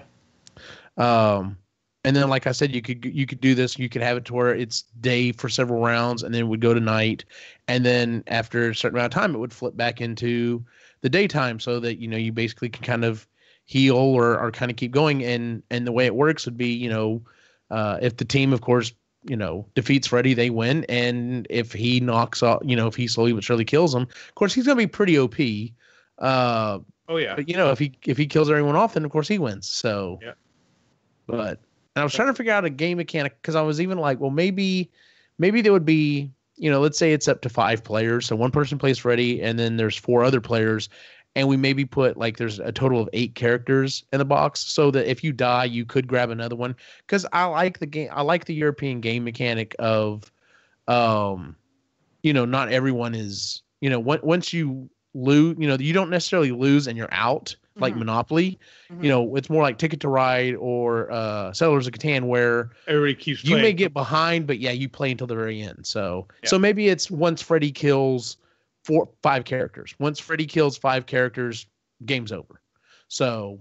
And then, like I said, you could do this. You could have it to where it's day for several rounds, and then it would go to night, and then after a certain amount of time, it would flip back into the daytime, so that you basically can kind of heal or kind of keep going. And the way it works would be, if the team, of course, defeats Freddy, they win, and if he knocks off, if he slowly but surely kills him, of course, he's gonna be pretty OP. Oh yeah. But if he kills everyone off, then of course he wins. So yeah. But. And I was trying to figure out a game mechanic, because I was even like, well, maybe there would be, let's say it's up to 5 players. So one person plays Freddy, and then there's 4 other players, and we maybe put there's a total of 8 characters in the box, so that if you die, you could grab another one. Because I like the game. I like the European game mechanic of, not everyone is, once you lose, you don't necessarily lose and you're out. Like Monopoly, it's more like Ticket to Ride or Settlers of Catan, where everybody keeps playing. You may get behind, but you play until the very end. So maybe it's once Freddy kills 5 characters. Once Freddy kills 5 characters, game's over. So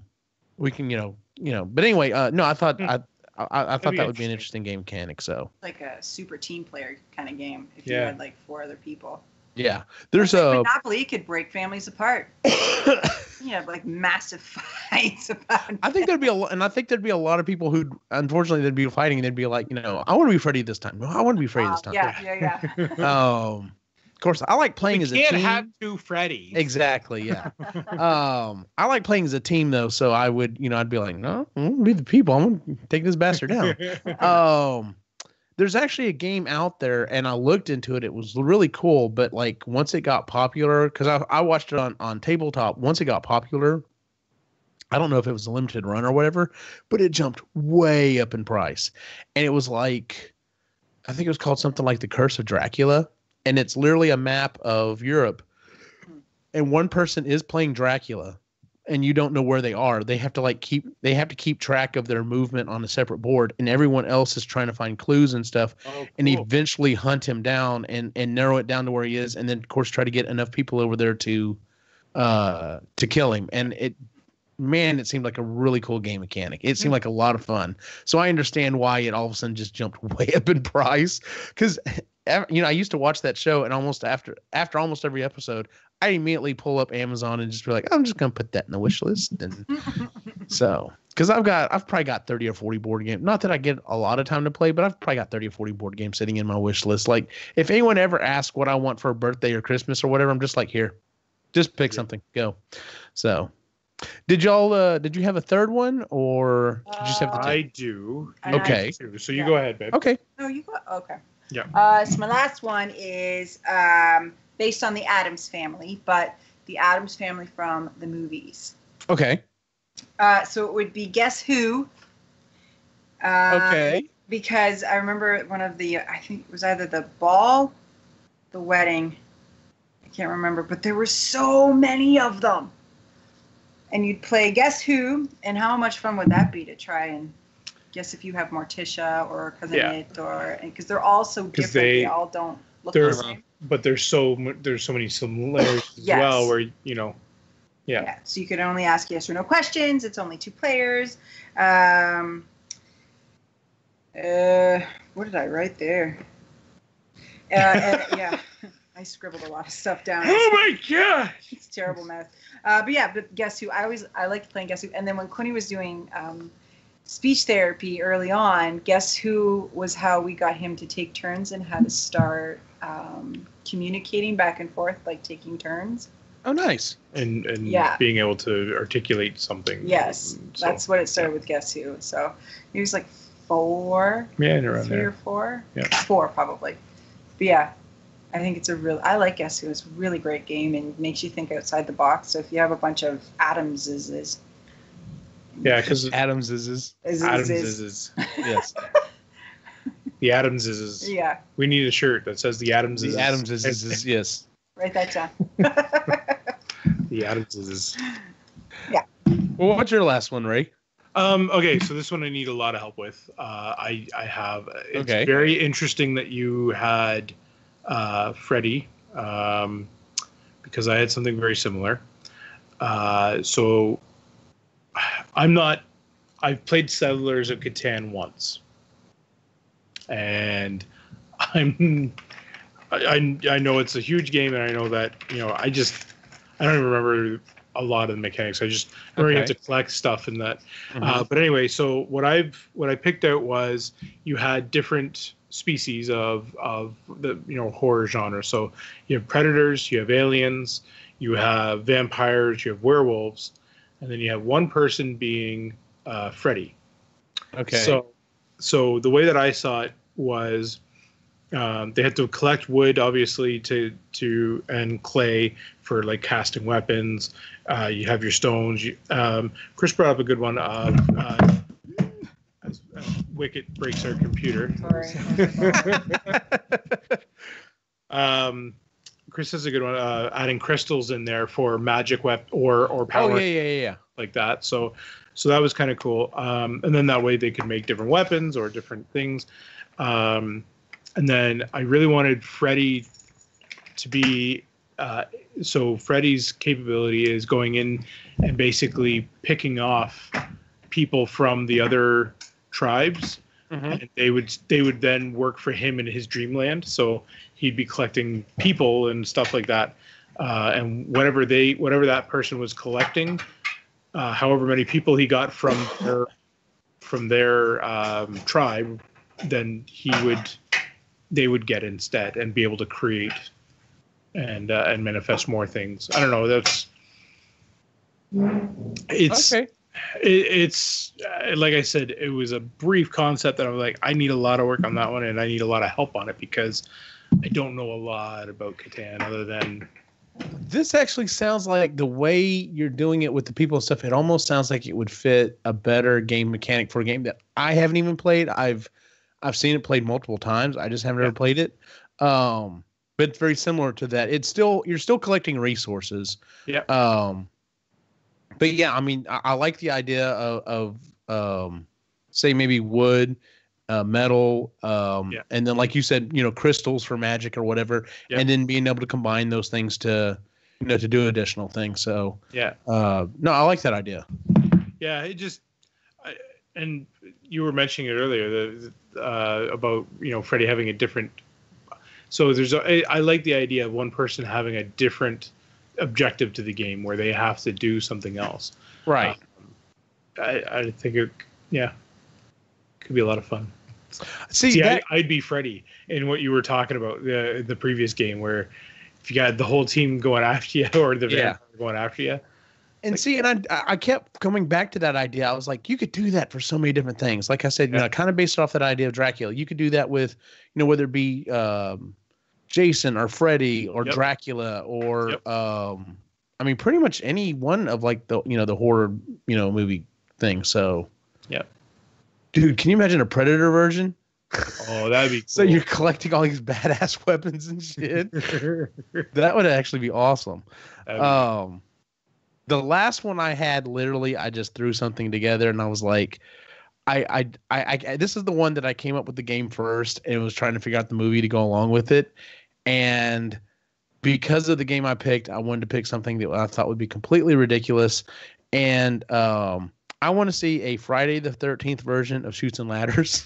we can, But anyway, no, I thought I thought that would be an interesting game mechanic. So like a super team player kind of game if you had 4 other people. Yeah, there's Monopoly could break families apart. Massive fights about. I think there'd be a lot of people who, unfortunately, they'd be fighting. And they'd be like, I want to be Freddy this time. No, I want to be Freddy this time. Yeah. Of course, I like playing as a team. You can't have 2 Freddys. Exactly. Yeah. I like playing as a team though, so I would, I'd be like, no, I'm gonna be the people. I'm gonna take this bastard down. There's actually a game out there, and I looked into it. It was really cool, but once it got popular, because I watched it on tabletop. Once it got popular, I don't know if it was a limited run or whatever, but it jumped way up in price. And it was I think it was called something like The Curse of Dracula, and it's literally a map of Europe, and one person is playing Dracula, and you don't know where they are. They have to keep track of their movement on a separate board, and everyone else is trying to find clues and stuff, and eventually hunt him down and narrow it down to where he is, and then of course try to get enough people over there to kill him. And it seemed like a really cool game mechanic. It seemed like a lot of fun. So I understand why it all of a sudden just jumped way up in price, because I used to watch that show, and almost after almost every episode, I immediately pull up Amazon and just be like, I'm just gonna put that in the wish list. And so Because I've probably got 30 or 40 board games. Not that I get a lot of time to play, but I've probably got 30 or 40 board games sitting in my wish list. Like, if anyone ever asks what I want for a birthday or Christmas or whatever, I'm just like, here, just pick something, go. So, did you have a third one, or did you just have the two? I do. Okay. So you go ahead, babe. Okay. No, you go. Okay. Yeah. So my last one is based on the Addams Family, but the Addams Family from the movies. Okay. So it would be Guess Who. Okay. Because I remember one of the, I think it was either the ball, the wedding. I can't remember, but there were so many of them. And you'd play Guess Who, and how much fun would that be to try and guess if you have Morticia or Cousin It, or because they're all so different. They all don't look the same. But there's so many similarities as well, where Yeah. So you could only ask yes or no questions. It's only 2 players. What did I write there? Yeah, I scribbled a lot of stuff down. Oh my god, it's terrible math. But Guess Who? I liked playing Guess Who. And then when Quinny was doing speech therapy early on, Guess Who was how we got him to take turns and how to start communicating back and forth, like taking turns. Oh, nice. And being able to articulate something. Yes, that's what it started with Guess Who. So he was like 4. Yeah, around 3 there. or 4. Yeah. 4 probably. But yeah, I think it's I like Guess Who. It's a really great game and makes you think outside the box. So if you have a bunch of Adamses. Yeah, because Adamses. Adamses. Yes. The Adamses. Yeah. We need a shirt that says the Adamses. The Adamses. Yes. Write that down. The Adamses. Yeah. Well, what's your last one, Ray? Okay, so this one I need a lot of help with. I have. It's very interesting that you had Freddy, because I had something very similar. So I've played Settlers of Catan once, and I know it's a huge game, and I know that I don't even remember a lot of the mechanics. I just remember you have to collect stuff in that. Mm-hmm. But anyway, so what I picked out was you had different species of the horror genre. So you have predators, you have aliens, you have vampires, you have werewolves, and then you have one person being Freddy. Okay. So the way that I saw it was they had to collect wood, obviously, and clay for like casting weapons. You have your stones. Chris brought up a good one of as Wicket breaks our computer. Sorry. Chris has a good one, adding crystals in there for magic weapon or power. Oh yeah. Like that. So that was kind of cool. And then that way they could make different weapons or different things. And then I really wanted Freddy to be. So Freddy's capability is going in and basically picking off people from the other tribes, and they would then work for him in his dreamland. So he'd be collecting people and stuff like that, and whatever that person was collecting, however many people he got from their tribe, then they would get instead and be able to create and manifest more things. I don't know. It's like I said, it was a brief concept that I was like, I need a lot of work on that one, and I need a lot of help on it because I don't know a lot about Catan other than. This actually sounds like the way you're doing it with the people and stuff. It almost sounds like it would fit a better game mechanic for a game that I haven't even played. I've seen it played multiple times. I just haven't ever played it. But it's very similar to that. You're still collecting resources. Yeah. But yeah, I mean, I like the idea of say maybe wood, metal, and then like you said, crystals for magic or whatever, and then being able to combine those things to do additional things. So no, I like that idea. Yeah, and you were mentioning it earlier about Freddy having a different. So I like the idea of one person having a different objective to the game where they have to do something else. Right. I think it, could be a lot of fun. See I'd be Freddy in what you were talking about the previous game, where if you got the whole team going after you or the vampire going after you. And and I kept coming back to that idea. I was like, you could do that for so many different things. Like I said, kind of based off that idea of Dracula. You could do that with, whether it be Jason or Freddy or Dracula or I mean, pretty much any one of like the the horror movie thing. So dude, can you imagine a Predator version? Oh, that'd be cool. So you're collecting all these badass weapons and shit. That would actually be awesome. The last one I had, literally, I just threw something together and I was like, I this is the one that I came up with the game first and was trying to figure out the movie to go along with it. And because of the game I picked, I wanted to pick something that I thought would be completely ridiculous. And I want to see a Friday the 13th version of Chutes and Ladders.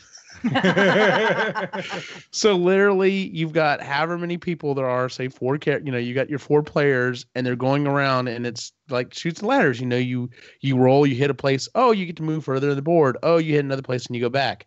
So literally you've got however many people there are, say 4 you got your 4 players and they're going around and it's like Chutes and Ladders. You roll, you hit a place, oh, you get to move further to the board, oh, you hit another place and you go back.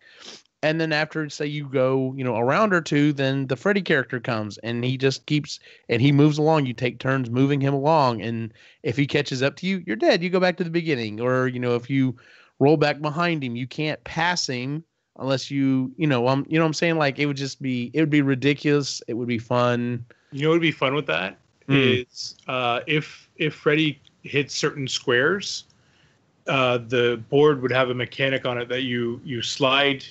And then after, say you go, a round or two, then the Freddy character comes and he just keeps, and he moves along. You take turns moving him along. And if he catches up to you, you're dead. You go back to the beginning. Or, if you roll back behind him, you can't pass him unless you know what I'm saying? Like it would be ridiculous. It would be fun. You know what would be fun with that is if Freddy hits certain squares, the board would have a mechanic on it that you slide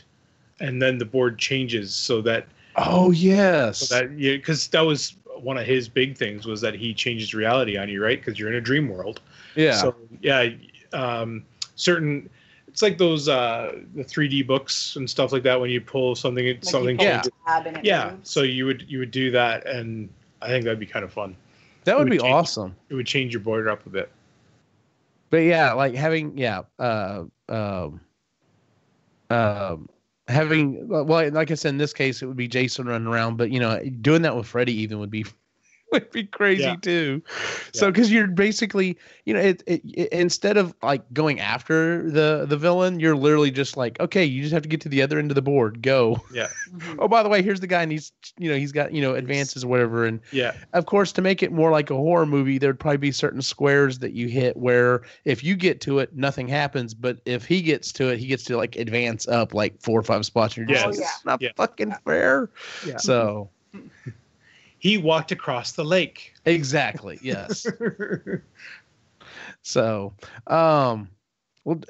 and then the board changes so that. Oh, yes. So that, because that was one of his big things, was that he changes reality on you, right? Because you're in a dream world. Yeah. So, certain. It's like those the 3D books and stuff like that. When you pull something, like something. Moves. So you would do that, and I think that'd be kind of fun. That would be awesome. It would change your border up a bit. But yeah, like having having, well, like I said, in this case, it would be Jason running around, but doing that with Freddy even would be crazy too. So because you're basically, instead of like going after the villain, you're literally just like, okay, you just have to get to the other end of the board, go. Oh, by the way, here's the guy, and he's got advances or whatever. And of course, to make it more like a horror movie, there'd probably be certain squares that you hit where if you get to it, nothing happens, but if he gets to it, he gets to like advance up like 4 or 5 spots, and you're just it's not fucking fair. So he walked across the lake. Exactly. Yes. So, well,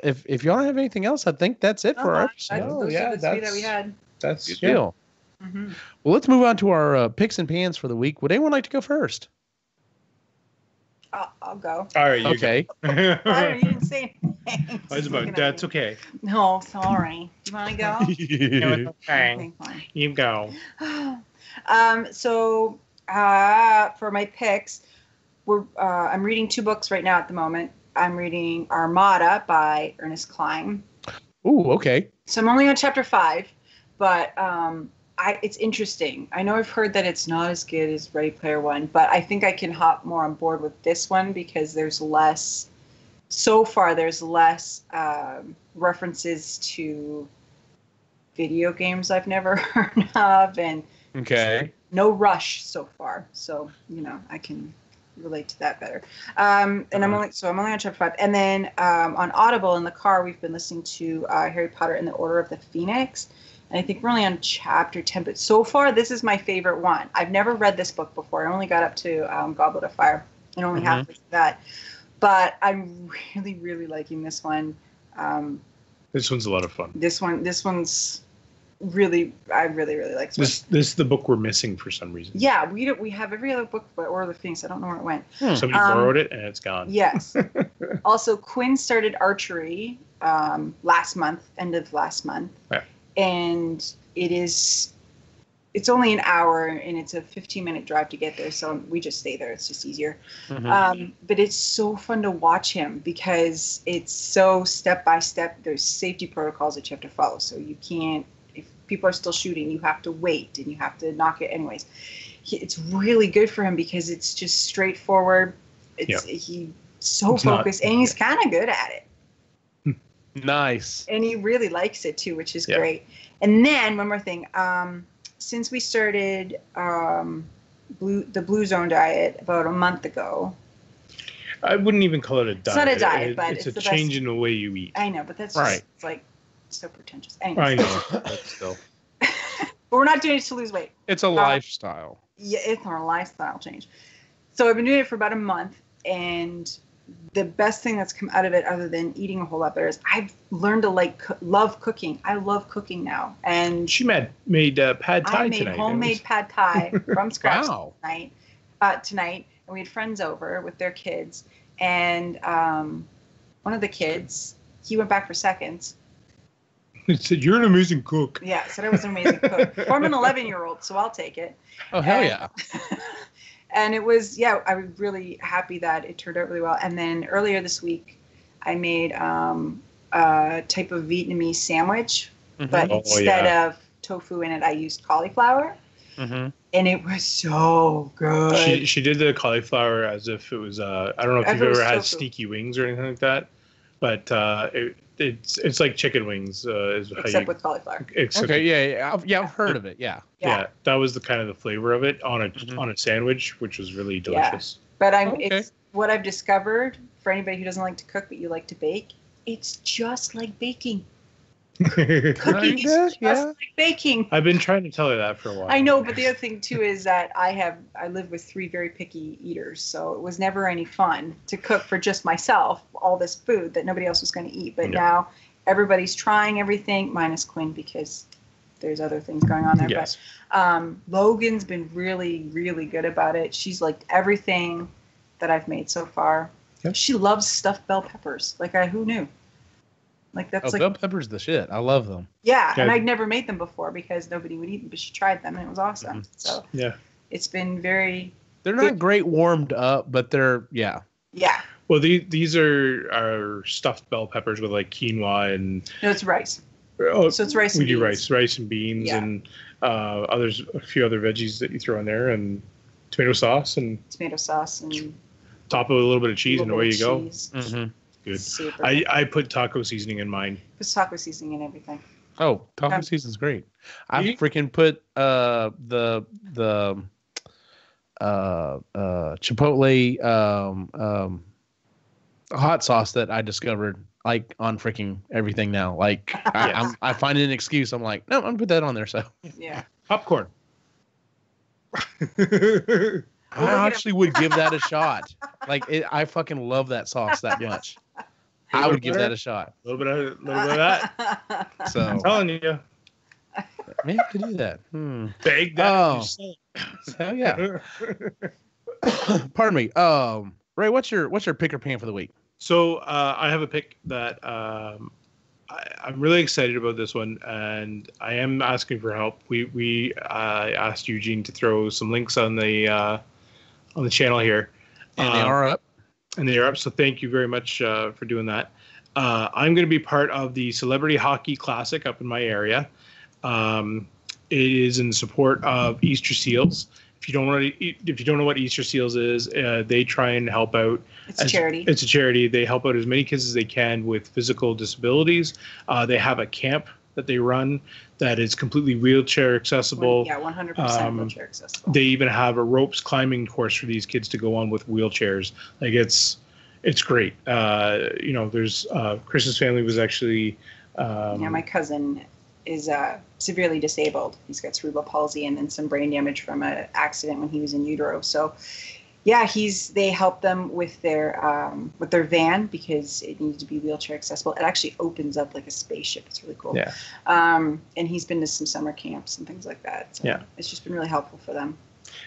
if y'all don't have anything else, I think that's it for our episode. That's that we had. That's good deal. Mm-hmm. Well, let's move on to our picks and pans for the week. Would anyone like to go first? I'll go. All right. Okay. You didn't say anything. That's okay. No, sorry. You want to go? No, okay. You go. So for my picks, I'm reading 2 books right now at the moment. I'm reading Armada by Ernest Cline. Ooh, okay. So I'm only on chapter 5, but it's interesting. I know I've heard that it's not as good as Ready Player One, but I think I can hop more on board with this one because there's less references to video games I've never heard of, and no rush so far. So I can relate to that better. And I'm only on chapter 5, and then on Audible in the car we've been listening to Harry Potter and the Order of the Phoenix. And I think we're only on chapter 10, but so far this is my favorite one. I've never read this book before. I only got up to Goblet of Fire and only halfway through that. But I'm really, really liking this one. This one's a lot of fun. This one's really, I really, really like this. This is the book we're missing for some reason. Yeah, we have every other book by Order of the Phoenix. I don't know where it went. Somebody borrowed it and it's gone. Yes. Also, Quinn started archery last month, end of last month. Yeah. And it's only an hour and it's a 15-minute drive to get there. So we just stay there. It's just easier. Mm-hmm. But it's so fun to watch him because it's so step by step. There's safety protocols that you have to follow. So you can't, if people are still shooting, you have to wait and you have to knock it anyways. It's really good for him because it's just straightforward. He's so focused and he's kind of good at it. Nice. And he really likes it too, which is great. And then one more thing. Since we started the Blue Zone diet about a month ago. I wouldn't even call it a diet. It's not a diet, but it's a change in the way you eat. I know, but that's just it's like so pretentious. Anyways. I know, but still. But we're not doing it to lose weight. It's a lifestyle. Yeah, it's our lifestyle change. So I've been doing it for about a month, and the best thing that's come out of it, other than eating a whole lot better, is I've learned to love cooking. I love cooking now, and she made pad thai I made tonight. Homemade pad thai from scratch Wow. tonight, and we had friends over with their kids, and one of the kids, he went back for seconds. He said, "You're an amazing cook." Yeah, said I was an amazing cook. Well, I'm an 11-year-old, so I'll take it. Oh, hell yeah. And it was, I was really happy that it turned out really well. And then earlier this week, I made a type of Vietnamese sandwich, but instead of tofu in it, I used cauliflower. And it was so good. She did the cauliflower as if it was, I don't know if you've ever had sneaky wings or anything like that, but it's like chicken wings. Except with cauliflower. I've heard of it. Yeah, that was the kind of the flavor of it on a sandwich, which was really delicious. But it's what I've discovered for anybody who doesn't like to cook but you like to bake. It's just like baking. Cooking is just like baking. I've been trying to tell her that for a while. I know, but the other thing too is that I live with 3 very picky eaters, so it was never any fun to cook for just myself all this food that nobody else was going to eat. But now everybody's trying everything, minus Quinn, because there's other things going on there. Yes. But Logan's been really, really good about it. She's liked everything that I've made so far. Yep. She loves stuffed bell peppers. Who knew? Bell peppers the shit. I love them. Yeah, and I'd never made them before because nobody would eat them, but she tried them and it was awesome. So it's been very. They're not great warmed up, but they're Yeah. Well, these are stuffed bell peppers with like quinoa and. No, it's rice. Oh, so it's rice and beans. We do rice and beans and a few other veggies that you throw in there and tomato sauce and. Top it with a little bit of cheese and away you go. Good. Super. I put taco seasoning in mine. Put taco seasoning in everything. Oh, taco seasoning's great. I freaking put the Chipotle hot sauce that I discovered on freaking everything now. I find an excuse. I'm like, no, I'm gonna put that on there. So popcorn. I actually would give that a shot. I fucking love that sauce that much. I would give that a shot. A little bit of that. So I'm telling you. Maybe I could do that. Bake that. Hell yeah. Pardon me. Ray, what's your pick or pan for the week? So I have a pick that I'm really excited about this one, and I am asking for help. We asked Eugene to throw some links on the channel here. And they are up. And they are up, so thank you very much for doing that. I'm going to be part of the Celebrity Hockey Classic up in my area. It is in support of Easter Seals. If you don't know what Easter Seals is, they try and help out. It's a charity. It's a charity. They help out as many kids as they can with physical disabilities. They have a camp that they run that is completely wheelchair accessible. 100% wheelchair accessible. They even have a ropes climbing course for these kids to go on with wheelchairs. It's great. There's Chris's family was actually. My cousin is severely disabled. He's got cerebral palsy and then some brain damage from an accident when he was in utero. So, they help them with their van because it needs to be wheelchair accessible. It actually opens up like a spaceship. It's really cool. Yeah. And he's been to some summer camps and things like that. So it's just been really helpful for them.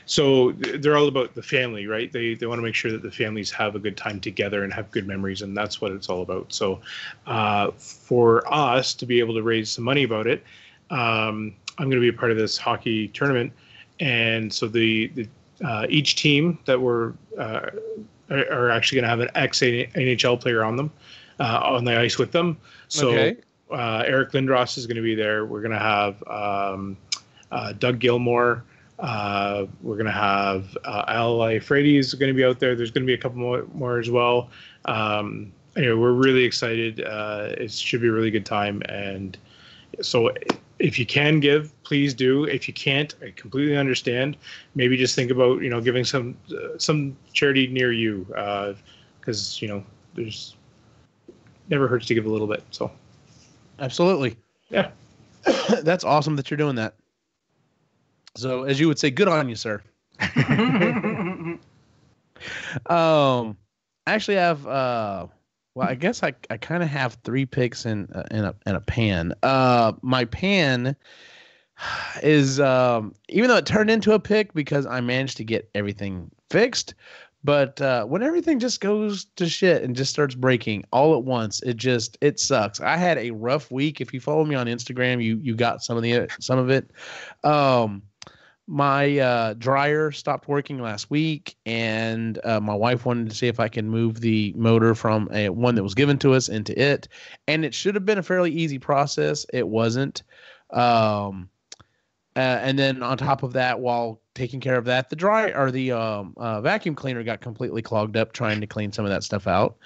So they're all about the family, right? They want to make sure that the families have a good time together and have good memories, and that's what it's all about. So for us to be able to raise some money about it, I'm going to be a part of this hockey tournament, and so the each team that are actually going to have an ex-NHL player on them, on the ice with them. So Eric Lindros is going to be there. We're going to have Doug Gilmore. We're going to have Al Frady is going to be out there. There's going to be a couple more as well. anyway, we're really excited. It should be a really good time. And so if you can give, please do. If you can't, I completely understand. Maybe just think about, giving some charity near you, because, there's never hurts to give a little bit. So absolutely. Yeah. That's awesome that you're doing that. So as you would say, good on you, sir. Actually I have, well, I guess I kind of have 3 picks in a pan. My pan is, even though it turned into a pick because I managed to get everything fixed, but when everything just goes to shit and just starts breaking all at once, it sucks. I had a rough week. If you follow me on Instagram, you got some of it. My dryer stopped working last week, and my wife wanted to see if I can move the motor from one that was given to us into it. And it should have been a fairly easy process. It wasn't. And then on top of that, while taking care of that, the vacuum cleaner got completely clogged up trying to clean some of that stuff out.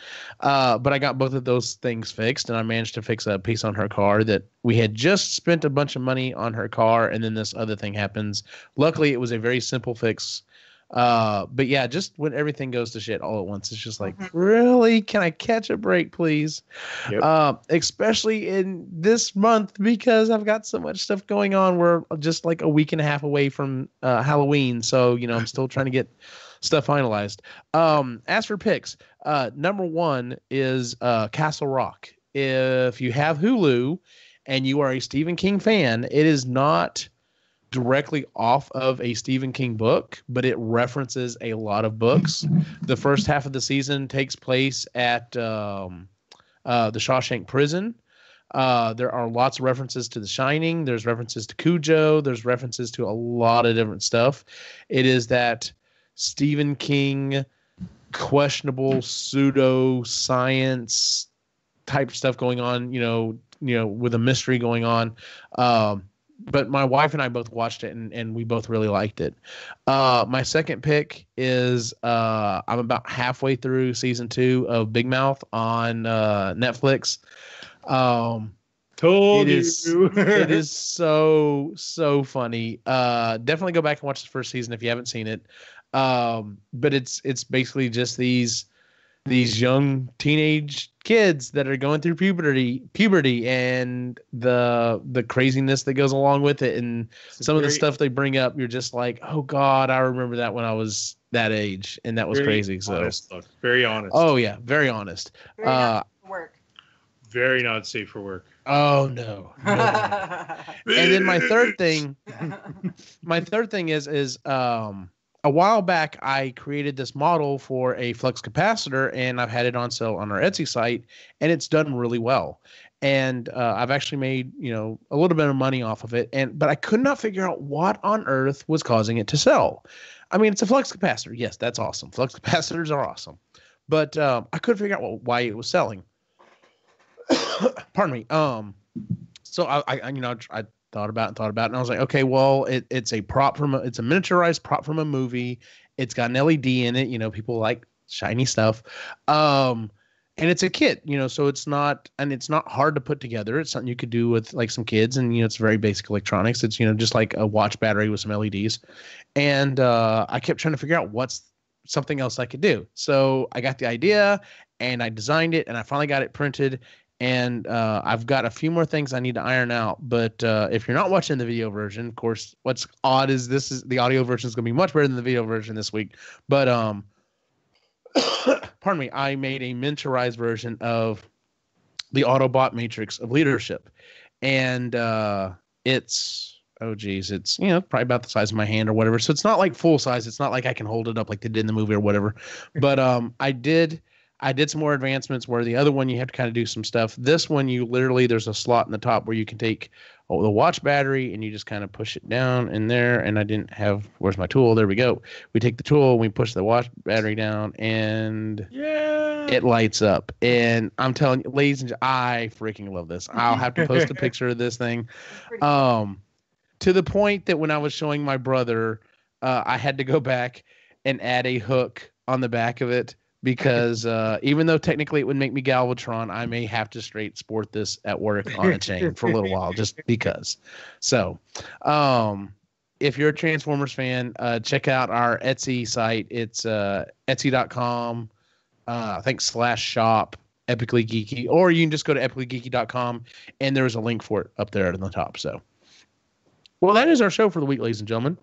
But I got both of those things fixed, and I managed to fix a piece on her car that we had just spent a bunch of money on her car, and then this other thing happens. Luckily, it was a very simple fix. But yeah, just when everything goes to shit all at once, it's just like, really? Can I catch a break, please? Yep. Especially in this month, because I've got so much stuff going on. We're just like a week and a half away from Halloween. So, I'm still trying to get stuff finalized. As for picks, number 1 is Castle Rock. If you have Hulu and you are a Stephen King fan, it is not directly off of a Stephen King book, but it references a lot of books. The first half of the season takes place at the Shawshank Prison. There are lots of references to The Shining. There's references to Cujo. There's references to a lot of different stuff. It is that Stephen King questionable pseudo science type stuff going on, with a mystery going on. But my wife and I both watched it, and we both really liked it. My second pick is I'm about halfway through season 2 of Big Mouth on Netflix. Told you. It is so funny. Definitely go back and watch the first season if you haven't seen it. But it's basically just these young teenage kids that are going through puberty and the craziness that goes along with it, and some of the stuff they bring up, you're just like, oh God, I remember that when I was that age, and that was crazy. Honest, so very honest. Oh yeah, very honest. Very not for work. Very not safe for work. Oh no. And then my third thing is a while back, I created this model for a flux capacitor, and I've had it on sale on our Etsy site, and it's done really well. And I've actually made, a little bit of money off of it. But I could not figure out what on earth was causing it to sell. I mean, it's a flux capacitor. Yes, that's awesome. Flux capacitors are awesome. But I couldn't figure out why it was selling. Pardon me. So I thought about it, and I was like, okay, well, it's a miniaturized prop from a movie. It's got an LED in it. People like shiny stuff. And it's a kit, so it's not hard to put together. It's something you could do with like some kids, and it's very basic electronics. It's just like a watch battery with some LEDs. And I kept trying to figure out what's something else I could do. So I got the idea, and I designed it, and I finally got it printed. And I've got a few more things I need to iron out. But if you're not watching the video version, of course, what's odd is the audio version is going to be much better than the video version this week. But pardon me, I made a miniaturized version of the Autobot Matrix of Leadership. And it's probably about the size of my hand or whatever. So it's not like full size. It's not like I can hold it up like they did in the movie or whatever. But I did some more advancements where the other one you have to kind of do some stuff. This one, there's a slot in the top where you can take the watch battery and you just kind of push it down in there. And I didn't have, where's my tool? There we go. We take the tool, we push the watch battery down, and it lights up. And I'm telling you, ladies and gentlemen, I freaking love this. I'll have to post a picture of this thing. To the point that when I was showing my brother, I had to go back and add a hook on the back of it because even though technically it would make me Galvatron, I may have to straight sport this at work on a chain for a little while just because. So, if you're a Transformers fan, check out our Etsy site. It's etsy.com, I think /shop, Epically Geeky, or you can just go to epicallygeeky.com and there's a link for it up there at the top. So, well, that is our show for the week, ladies and gentlemen.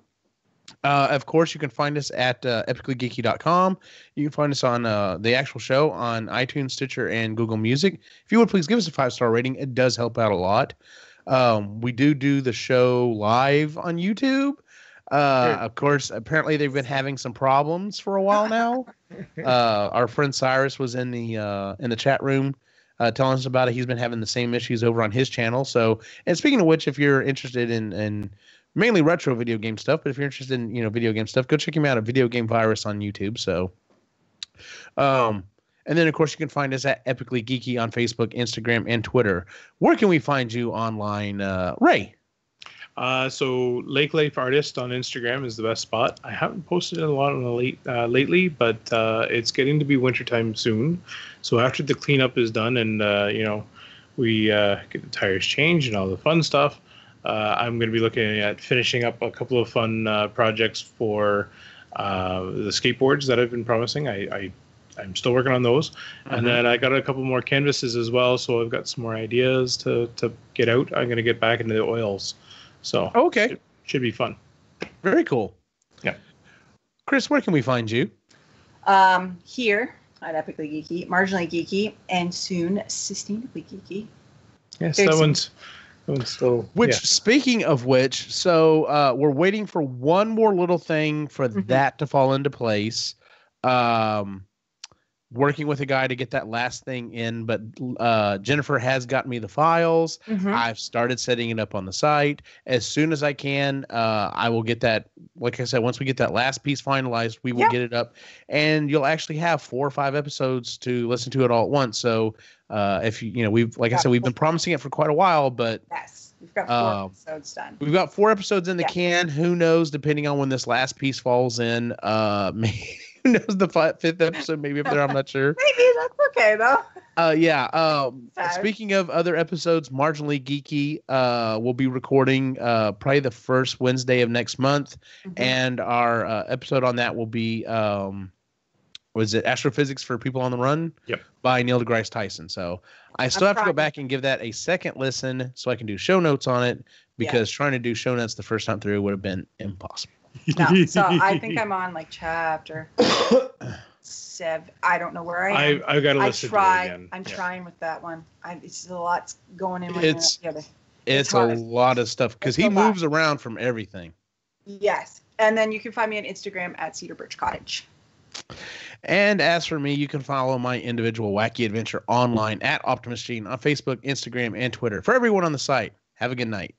Of course, you can find us at epicallygeeky.com. You can find us on the actual show on iTunes, Stitcher, and Google Music. If you would please give us a 5-star rating, it does help out a lot. We do the show live on YouTube. Of course, apparently they've been having some problems for a while now. Our friend Cyrus was in the chat room telling us about it. He's been having the same issues over on his channel. So, and speaking of which, if you're interested in mainly retro video game stuff, but if you're interested in video game stuff, go check him out at Video Game Virus on YouTube. So, and then of course you can find us at Epically Geeky on Facebook, Instagram, and Twitter. Where can we find you online, Ray? So Lake Life Artist on Instagram is the best spot. I haven't posted a lot on the lately, but it's getting to be wintertime soon. So after the cleanup is done and we get the tires changed and all the fun stuff, I'm going to be looking at finishing up a couple of fun projects for the skateboards that I've been promising. I'm still working on those. Mm-hmm. And then I got a couple more canvases as well, so I've got some more ideas to get out. I'm going to get back into the oils. So okay, should be fun. Very cool. Yeah. Chris, where can we find you? Here at Epically Geeky, Marginally Geeky, and soon Sustainably Geeky. Yes, that one's still. Speaking of which, so we're waiting for one more little thing for that to fall into place. Working with a guy to get that last thing in, but Jennifer has got me the files. I've started setting it up on the site. As soon as I can, I will get that. Like I said, once we get that last piece finalized, we will get it up, and you'll actually have 4 or 5 episodes to listen to it all at once. So if we've been promising it for quite a while, but yes, we've got 4 episodes done. We've got 4 episodes in the can. Who knows? Depending on when this last piece falls in, who knows, the 5th episode maybe up there, I'm not sure. Maybe that's okay though. Speaking of other episodes, Marginally Geeky will be recording probably the first Wednesday of next month, and our episode on that will be was it Astrophysics for People on the Run? Yep. By Neil deGrasse Tyson. So I still have to go back and give that a second listen so I can do show notes on it, because trying to do show notes the first time through would have been impossible. No, so I think I'm on like chapter 7. I don't know where I am. I've got to listen to it again. I'm trying with that one. It's a lot going in. It's a lot of stuff because he moves around from everything. Yes, and then you can find me on Instagram at Cedar Birch Cottage. And as for me, you can follow my individual wacky adventure online at Optimus Gene on Facebook, Instagram, and Twitter. For everyone on the site, have a good night.